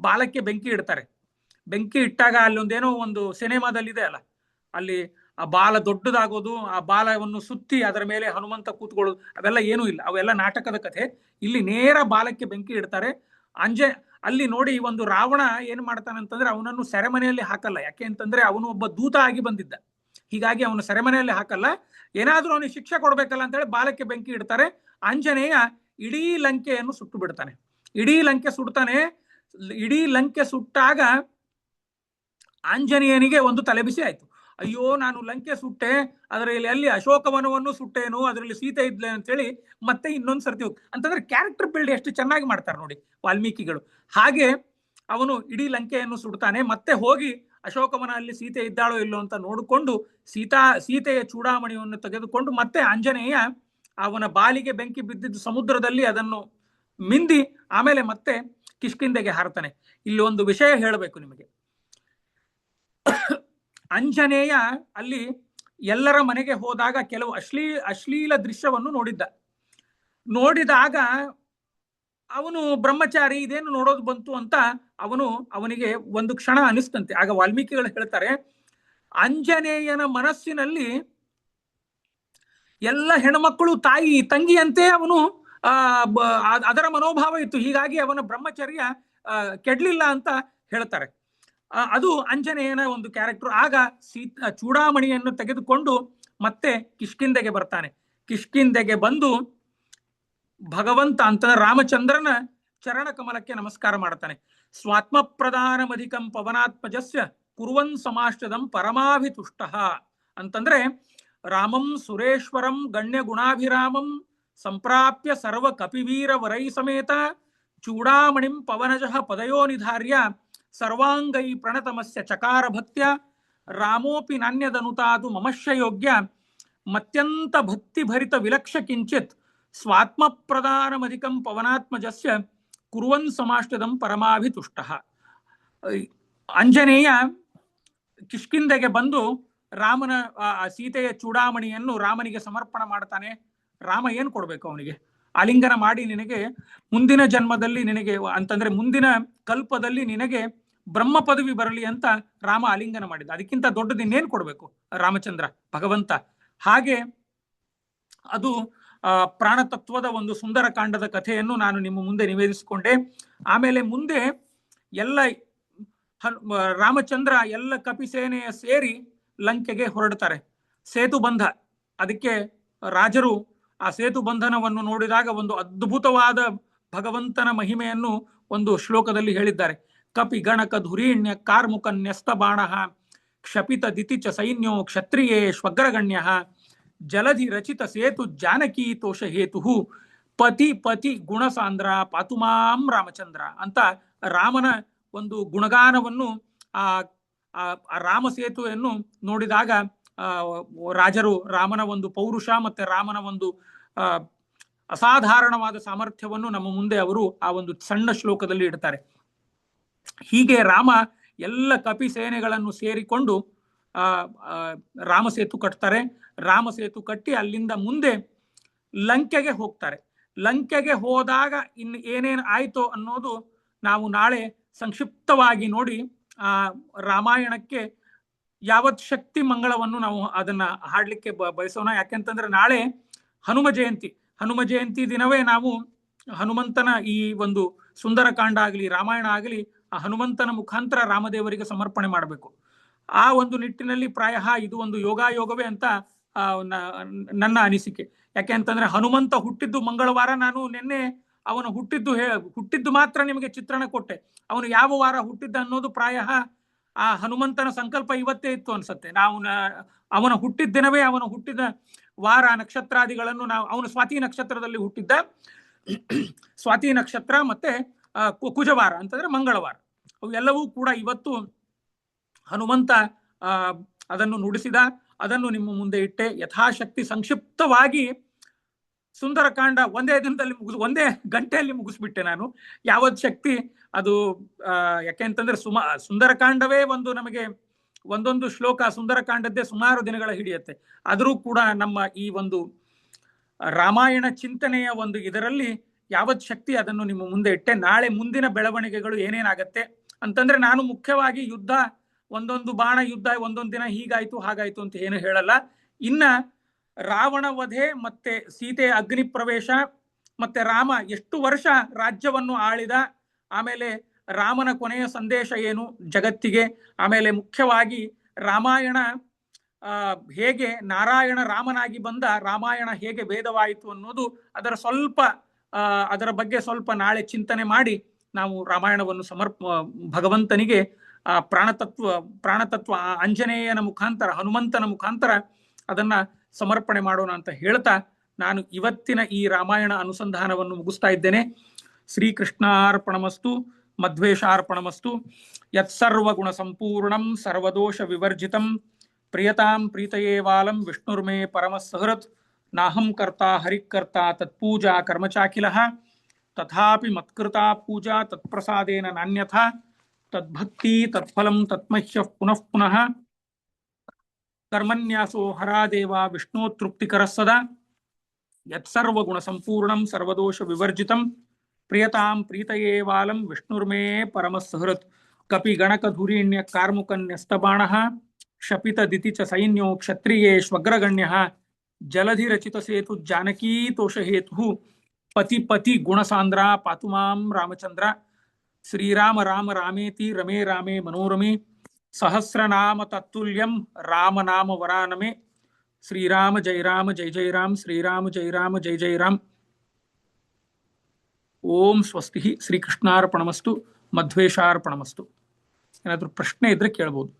A: ಬಾಲಕ್ಕೆ ಬೆಂಕಿ ಇಡ್ತಾರೆ. ಬೆಂಕಿ ಇಟ್ಟಾಗ ಅಲ್ಲಿ ಒಂದೇನೋ ಒಂದು ಸಿನಿಮಾದಲ್ಲಿದೆ ಅಲ್ಲ, ಅಲ್ಲಿ ಆ ಬಾಲ ದೊಡ್ಡದಾಗೋದು, ಆ ಬಾಲವನ್ನು ಸುತ್ತಿ ಅದರ ಮೇಲೆ ಹನುಮಂತ ಕೂತ್ಕೊಳ್ಳೋದು, ಅವೆಲ್ಲ ಏನೂ ಇಲ್ಲ, ಅವೆಲ್ಲ ನಾಟಕದ ಕಥೆ. ಇಲ್ಲಿ ನೇರ ಬಾಲಕ್ಕೆ ಬೆಂಕಿ ಇಡ್ತಾರೆ. ಅಲ್ಲಿ ನೋಡಿ ಒಂದು ರಾವಣ ಏನ್ ಮಾಡ್ತಾನೆ ಅಂತಂದ್ರೆ ಅವನನ್ನು ಸೆರೆಮನೆಯಲ್ಲಿ ಹಾಕಲ್ಲ. ಯಾಕೆ ಅಂತಂದ್ರೆ ಅವನು ಒಬ್ಬ ದೂತ ಆಗಿ ಬಂದಿದ್ದ, ಹೀಗಾಗಿ ಅವನು ಸೆರೆಮನೆಯಲ್ಲಿ ಹಾಕಲ್ಲ. ಏನಾದ್ರೂ ಅವನಿಗೆ ಶಿಕ್ಷೆ ಕೊಡ್ಬೇಕಲ್ಲ ಅಂತೇಳಿ ಬಾಲಕ್ಕೆ ಬೆಂಕಿ ಇಡ್ತಾರೆ. ಆಂಜನೇಯ ಇಡೀ ಲಂಕೆಯನ್ನು ಸುಟ್ಟು ಬಿಡ್ತಾನೆ. ಇಡೀ ಲಂಕೆ ಸುಡ್ತಾನೆ. ಇಡೀ ಲಂಕೆ ಸುಟ್ಟಾಗ ಆಂಜನೇಯನಿಗೆ ಒಂದು ತಲೆಬಿಸಿ ಆಯ್ತು. ಅಯ್ಯೋ, ನಾನು ಲಂಕೆ ಸುಟ್ಟೆ, ಅದರಲ್ಲಿ ಅಲ್ಲಿ ಅಶೋಕವನವನ್ನು ಸುಟ್ಟೇನು, ಅದರಲ್ಲಿ ಸೀತೆ ಇದ್ಲೆ ಅಂತೇಳಿ ಮತ್ತೆ ಇನ್ನೊಂದು ಸರ್ತಿ ಅಂತಂದ್ರೆ ಕ್ಯಾರೆಕ್ಟರ್ ಬಿಲ್ಡ್ ಎಷ್ಟು ಚೆನ್ನಾಗಿ ಮಾಡ್ತಾರೆ ನೋಡಿ ವಾಲ್ಮೀಕಿಗಳು. ಹಾಗೆ ಅವನು ಇಡೀ ಲಂಕೆಯನ್ನು ಸುಡ್ತಾನೆ. ಮತ್ತೆ ಹೋಗಿ ಅಶೋಕವನ ಅಲ್ಲಿ ಸೀತೆ ಇದ್ದಾಳೋ ಇಲ್ಲೋ ಅಂತ ನೋಡಿಕೊಂಡು ಸೀತೆಯ ಚೂಡಾಮಣಿಯನ್ನು ತೆಗೆದುಕೊಂಡು ಮತ್ತೆ ಆಂಜನೇಯ ಅವನ ಬಾಲಿಗೆ ಬೆಂಕಿ ಬಿದ್ದಿದ್ದು ಸಮುದ್ರದಲ್ಲಿ ಅದನ್ನು ಮಿಂದಿ ಆಮೇಲೆ ಮತ್ತೆ ಕಿಷ್ಕಿಂಧೆಗೆ ಹಾರ್ತಾನೆ. ಇಲ್ಲಿ ಒಂದು ವಿಷಯ ಹೇಳಬೇಕು ನಿಮಗೆ. ಆಂಜನೇಯ ಅಲ್ಲಿ ಎಲ್ಲರ ಮನೆಗೆ ಹೋದಾಗ ಕೆಲವು ಅಶ್ಲೀಲ ದೃಶ್ಯವನ್ನು ನೋಡಿದಾಗ ಅವನು ಬ್ರಹ್ಮಚಾರಿ, ಇದೇನು ನೋಡೋದು ಬಂತು ಅಂತ ಅವನಿಗೆ ಒಂದು ಕ್ಷಣ ಅನಿಸ್ತಂತೆ. ಆಗ ವಾಲ್ಮೀಕಿಗಳು ಹೇಳ್ತಾರೆ, ಆಂಜನೇಯನ ಮನಸ್ಸಿನಲ್ಲಿ ಎಲ್ಲ ಹೆಣ್ಮಕ್ಕಳು ತಾಯಿ ತಂಗಿಯಂತೆ ಅವನು ಅದರ ಮನೋಭಾವ ಇತ್ತು. ಹೀಗಾಗಿ ಅವನ ಬ್ರಹ್ಮಚರ್ಯ ಕೆಡ್ಲಿಲ್ಲ ಅಂತ ಹೇಳ್ತಾರೆ. ಅದು ಆಂಜನೇಯನ ಒಂದು ಕ್ಯಾರೆಕ್ಟರ್. ಆಗ ಚೂಡಾಮಣಿಯನ್ನು ತೆಗೆದುಕೊಂಡು ಮತ್ತೆ ಕಿಷ್ಕಿಂಧೆಗೆ ಬರ್ತಾನೆ. ಕಿಷ್ಕಿಂಧೆಗೆ ಬಂದು ಭಗವಂತ ಅಂತ ರಾಮಚಂದ್ರನ ಚರಣ ಕಮಲಕ್ಕೆ ನಮಸ್ಕಾರ ಮಾಡ್ತಾನೆ. ಸ್ವಾತ್ಮ ಪ್ರಧಾನಮಧಿಕಂ ಪವನಾತ್ಮಜಸ್ಯ ಕುರುವನ್ ಸಮಾಷ್ಟದಂ ಪರಮಾಭಿತುಷ್ಟ ಅಂತಂದ್ರೆ ರಾಮಂ ಸುರೇಶ್ವರಂ ಗಣ್ಯ ಗುಣಾಭಿರಾಮಂ ಸಂಪ್ರಾಪ್ಯ ಸರ್ವ ಕಪಿವೀರ ವರೈ ಸಮೇತ ಚೂಡಾಮಣಿಂ ಪವನಜಃ ಪದಯೋ ನಿಧಾರ್ಯ ಸರ್ವಾಂಗೈ ಪ್ರಣತಮಸ್ಯ ಚಕಾರ ಭಕ್ತ್ಯ ರಾಮೋಪಿ ನಾಣ್ಯದನುತಾದು ಮಮಶ್ಯ ಯೋಗ್ಯ ಮತ್ಯಂತ ಭಕ್ತಿ ಭರಿತ ವಿಲಕ್ಷ ಕಿಂಚಿತ್ ಸ್ವಾತ್ಮ ಪ್ರಧಾನಮಧಿಕಂ ಪವನಾತ್ಮಜಸ್ಯ ಕುರುವನ್ ಸಮಾಷ್ಟದಂ ಪರಮಾಭಿತುಷ್ಟ. ಆಂಜನೇಯ ಕಿಷ್ಕಿಂಧೆಗೆ ಬಂದು ರಾಮನ ಸೀತೆಯ ಚೂಡಾಮಣಿಯನ್ನು ರಾಮನಿಗೆ ಸಮರ್ಪಣ ಮಾಡ್ತಾನೆ. ರಾಮ ಏನ್ ಕೊಡ್ಬೇಕು ಅವನಿಗೆ? ಆಲಿಂಗನ ಮಾಡಿ, ನಿನಗೆ ಮುಂದಿನ ಜನ್ಮದಲ್ಲಿ ನಿನಗೆ ಅಂತಂದ್ರೆ ಮುಂದಿನ ಕಲ್ಪದಲ್ಲಿ ನಿನಗೆ ಬ್ರಹ್ಮ ಪದವಿ ಬರಲಿ ಅಂತ ರಾಮ ಆಲಿಂಗನ ಮಾಡಿದ. ಅದಕ್ಕಿಂತ ದೊಡ್ಡದು ಇನ್ನೇನ್ ಕೊಡ್ಬೇಕು ರಾಮಚಂದ್ರ ಭಗವಂತ? ಹಾಗೆ ಅದು ಪ್ರಾಣತತ್ವದ ಒಂದು ಸುಂದರ ಕಾಂಡದ ಕಥೆಯನ್ನು ನಾನು ನಿಮ್ಮ ಮುಂದೆ ನಿವೇದಿಸಿಕೊಂಡೆ. ಆಮೇಲೆ ಮುಂದೆ ಎಲ್ಲ ರಾಮಚಂದ್ರ ಎಲ್ಲ ಕಪಿಸೇನೆಯ ಸೇರಿ ಲಂಕೆಗೆ ಹೊರಡ್ತಾರೆ. ಸೇತುಬಂಧ, ಅದಕ್ಕೆ ರಾಜರು ಆ ಸೇತುಬಂಧನವನ್ನು ನೋಡಿದಾಗ ಒಂದು ಅದ್ಭುತವಾದ ಭಗವಂತನ ಮಹಿಮೆಯನ್ನು ಒಂದು ಶ್ಲೋಕದಲ್ಲಿ ಹೇಳಿದ್ದಾರೆ. ಕಪಿ ಗಣಕ ಧುರೀಣ್ಯ ಕಾರ್ಮುಕ ನ್ಯಸ್ತ ಬಾಣ ಕ್ಷಪಿತ ದಿತಿಚ ಸೈನ್ಯೋ ಕ್ಷತ್ರಿಯೇ ಶ್ವಗ್ರಗಣ್ಯ ಜಲಧಿ ರಚಿತ ಸೇತು ಜಾನಕಿ ತೋಷ ಹೇತು ಪತಿ ಪತಿ ಗುಣಸಾಂದ್ರ ಪಾತುಮಾಂ ರಾಮಚಂದ್ರ ಅಂತ ರಾಮನ ಒಂದು ಗುಣಗಾನವನ್ನು ಆ ರಾಮ ಸೇತುವೆಯನ್ನು ನೋಡಿದಾಗ ರಾಜರು ರಾಮನ ಒಂದು ಪೌರುಷ ಮತ್ತೆ ರಾಮನ ಒಂದು ಅಸಾಧಾರಣವಾದ ಸಾಮರ್ಥ್ಯವನ್ನು ನಮ್ಮ ಮುಂದೆ ಅವರು ಆ ಒಂದು ಸಣ್ಣ ಶ್ಲೋಕದಲ್ಲಿ ಇಡ್ತಾರೆ. ಹೀಗೆ ರಾಮ ಎಲ್ಲ ಕಪಿ ಸೇನೆಗಳನ್ನು ಸೇರಿಕೊಂಡು ರಾಮಸೇತು ಕಟ್ತಾರೆ. ರಾಮಸೇತು ಕಟ್ಟಿ ಅಲ್ಲಿಂದ ಮುಂದೆ ಲಂಕೆಗೆ ಹೋಗ್ತಾರೆ. ಲಂಕೆಗೆ ಹೋದಾಗ ಇನ್ನು ಏನೇನು ಆಯ್ತೋ ಅನ್ನೋದು ನಾವು ನಾಳೆ ಸಂಕ್ಷಿಪ್ತವಾಗಿ ನೋಡಿ ಆ ರಾಮಾಯಣಕ್ಕೆ ಯಾವತ್ ಶಕ್ತಿ ಮಂಗಳವನ್ನು ನಾವು ಅದನ್ನ ಹಾಡ್ಲಿಕ್ಕೆ ಬಯಸೋಣ. ಯಾಕೆಂತಂದ್ರೆ ನಾಳೆ ಹನುಮ ಜಯಂತಿ ದಿನವೇ ನಾವು ಹನುಮಂತನ ಈ ಒಂದು ಸುಂದರಕಾಂಡ ಆಗಲಿ ರಾಮಾಯಣ ಆಗಲಿ ಆ ಹನುಮಂತನ ಮುಖಾಂತರ ರಾಮದೇವರಿಗೆ ಸಮರ್ಪಣೆ ಮಾಡಬೇಕು. ಆ ಒಂದು ನಿಟ್ಟಿನಲ್ಲಿ ಪ್ರಾಯಃ ಇದು ಒಂದು ಯೋಗಾಯೋಗವೇ ಅಂತ ನನ್ನ ಅನಿಸಿಕೆ. ಯಾಕೆ ಅಂತಂದ್ರೆ ಹನುಮಂತ ಹುಟ್ಟಿದ್ದು ಮಂಗಳವಾರ. ನಾನು ನಿನ್ನೆ ಅವನು ಹುಟ್ಟಿದ್ದು ಮಾತ್ರ ನಿಮಗೆ ಚಿತ್ರಣ ಕೊಟ್ಟೆ. ಅವನು ಯಾವ ವಾರ ಹುಟ್ಟಿದ್ದ ಅನ್ನೋದು ಪ್ರಾಯಃ ಆ ಹನುಮಂತನ ಸಂಕಲ್ಪ ಇವತ್ತೇ ಇತ್ತು ಅನ್ಸತ್ತೆ. ನಾವು ಅವನ ಹುಟ್ಟಿದ ದಿನವೇ ಅವನು ಹುಟ್ಟಿದ ವಾರ ನಕ್ಷತ್ರಾದಿಗಳನ್ನು ಅವನು ಸ್ವಾತಿ ನಕ್ಷತ್ರದಲ್ಲಿ ಹುಟ್ಟಿದ್ದ. ಸ್ವಾತಿ ನಕ್ಷತ್ರ ಮತ್ತೆ ಕುಜವಾರ ಅಂತಂದ್ರೆ ಮಂಗಳವಾರ, ಅವೆಲ್ಲವೂ ಕೂಡ ಇವತ್ತು ಹನುಮಂತ ಅದನ್ನು ನುಡಿಸಿದ. ಅದನ್ನು ನಿಮ್ಮ ಮುಂದೆ ಇಟ್ಟೆ. ಯಥಾಶಕ್ತಿ ಸಂಕ್ಷಿಪ್ತವಾಗಿ ಸುಂದರಕಾಂಡ ಒಂದೇ ಗಂಟೆಯಲ್ಲಿ ಮುಗಿಸ್ಬಿಟ್ಟೆ ನಾನು. ಯಾವತ್ ಶಕ್ತಿ ಅದು ಯಾಕೆ ಅಂತಂದ್ರೆ ಸುಂದರಕಾಂಡವೇ ಒಂದು ನಮಗೆ ಒಂದೊಂದು ಶ್ಲೋಕ ಸುಂದರಕಾಂಡದ್ದೇ ಸುಮಾರು ದಿನಗಳ ಹಿಡಿಯುತ್ತೆ. ಆದರೂ ಕೂಡ ನಮ್ಮ ಈ ಒಂದು ರಾಮಾಯಣ ಚಿಂತನೆಯ ಒಂದು ಇದರಲ್ಲಿ ಯಾವತ್ ಶಕ್ತಿ ಅದನ್ನು ನಿಮ್ಮ ಮುಂದೆ ಇಟ್ಟೆ. ನಾಳೆ ಮುಂದಿನ ಬೆಳವಣಿಗೆಗಳು ಏನೇನಾಗತ್ತೆ ಅಂತಂದ್ರೆ, ನಾನು ಮುಖ್ಯವಾಗಿ ಯುದ್ಧ, ಒಂದೊಂದು ಬಾಣ ಯುದ್ಧ ಒಂದೊಂದು ದಿನ ಹೀಗಾಯ್ತು ಹಾಗಾಯ್ತು ಅಂತ ಏನು ಹೇಳಲ್ಲ. ಇನ್ನ ರಾವಣ ವಧೆ ಮತ್ತೆ ಸೀತೆ ಅಗ್ನಿ ಪ್ರವೇಶ ಮತ್ತೆ ರಾಮ ಎಷ್ಟು ವರ್ಷ ರಾಜ್ಯವನ್ನು ಆಳಿದ, ಆಮೇಲೆ ರಾಮನ ಕೊನೆಯ ಸಂದೇಶ ಏನು ಜಗತ್ತಿಗೆ, ಆಮೇಲೆ ಮುಖ್ಯವಾಗಿ ರಾಮಾಯಣ ಹೇಗೆ ನಾರಾಯಣ ರಾಮನಾಗಿ ಬಂದ, ರಾಮಾಯಣ ಹೇಗೆ ವೇದವಾಯಿತು ಅನ್ನೋದು ಅದರ ಬಗ್ಗೆ ಸ್ವಲ್ಪ ನಾಳೆ ಚಿಂತನೆ ಮಾಡಿ ನಾವು ರಾಮಾಯಣವನ್ನು ಭಗವಂತನಿಗೆ ಪ್ರಾಣತತ್ವ ಆಂಜನೇಯನ ಮುಖಾಂತರ, ಹನುಮಂತನ ಮುಖಾಂತರ ಅದನ್ನ ಸಮರ್ಪಣೆ ಮಾಡೋಣ ಅಂತ ಹೇಳ್ತಾ ನಾನು ಇವತ್ತಿನ ಈ ರಾಮಾಯಣ ಅನುಸಂಧಾನವನ್ನು ಮುಗಿಸ್ತಾ ಇದ್ದೇನೆ. ಶ್ರೀಕೃಷ್ಣಾರ್ಪಣಮಸ್ತು, ಮಧ್ವೇಶಾರ್ಪಣಮಸ್ತು. ಯತ್ಸರ್ವಗುಣ ಸಂಪೂರ್ಣಂ ಸರ್ವದೋಷ ವಿವರ್ಜಿತಂ ಪ್ರಿಯತಾಂ ಪ್ರೀತಯೇವಾಲಂ ವಿಷ್ಣುರ್ಮೇ ಪರಮಸಹೃತ್. ನಾಹಂ ಕರ್ತಾ ಹರಿಕರ್ತಾ ತತ್ಪೂಜಾ ಕರ್ಮಚಾಖಿಲಃ ತಥಾಪಿ ಮತ್ಕೃತಾ ಪೂಜಾ ತತ್ಪ್ರಸಾದೇನ ನಾನ್ಯಥಾ ತದ್ಭಕ್ತಿ ತತ್ಫಲಂ ತತ್ಮಹ್ಯಃ ಪುನಃ ಪುನಃ ಕರ್ಮನ್ಯಾಸೋ ಹರಾದೇವ ವಿಷ್ಣೋತೃಪ್ತಿಕರಃ ಸದಾ. ಯತ್ಸರ್ವಗುಣ ಸಂಪೂರ್ಣಂ ಸರ್ವದೋಷ ವಿವರ್ಜಿತಂ ಪ್ರಿಯತಾಂ ಪ್ರೀತಯೇವಾಲಂ ವಿಷ್ಣುರ್ಮೇ ಪರಮಸಹೃತ್. ಕಪಿ ಗಣಕಧುರೀಣ್ಯ ಕಾರ್ಮುಕನ್ಯಸ್ತಬಾಣಃ ಶಪಿತ ದಿತಿ ಚ ಸೈನ್ಯೋ ಕ್ಷತ್ರಿಯೇಷ್ವಗ್ರಗಣ್ಯಃ ಜಲಧಿರಚಿತ ಸೇತು ಜಾನಕೀ ತೋಷ ಹೇತು ಪತಿ ಪತಿ ಗುಣಸಾಂದ್ರ ಪಾತು ಮಾಂ ರಾಮಚಂದ್ರ. ಶ್ರೀರಾಮ ರಾಮ ರಾಮೇತಿ ರಮೇ ರಾಮೇ ಮನೋರಮೆ ಸಹಸ್ರನಾಮ ತತ್ತುಲ್ಯಂ ರಾಮನಾಮ ವರಾನಮೆ. ಶ್ರೀರಾಮ ಜಯ ರಾಮ ಜಯ ಜಯ ರಾಮ್, ಶ್ರೀರಾಮ ಜಯ ರಾಮ ಜಯ ಜಯ ರಾಮ್. ಓಂ ಸ್ವಸ್ತಿ. ಶ್ರೀಕೃಷ್ಣಾರ್ಪಣಮಸ್ತು, ಮಧ್ವೇಶಾರ್ಪಣಮಸ್ತು. ಏನಾದರೂ ಪ್ರಶ್ನೆ ಇದ್ರೆ ಕೇಳ್ಬೋದು.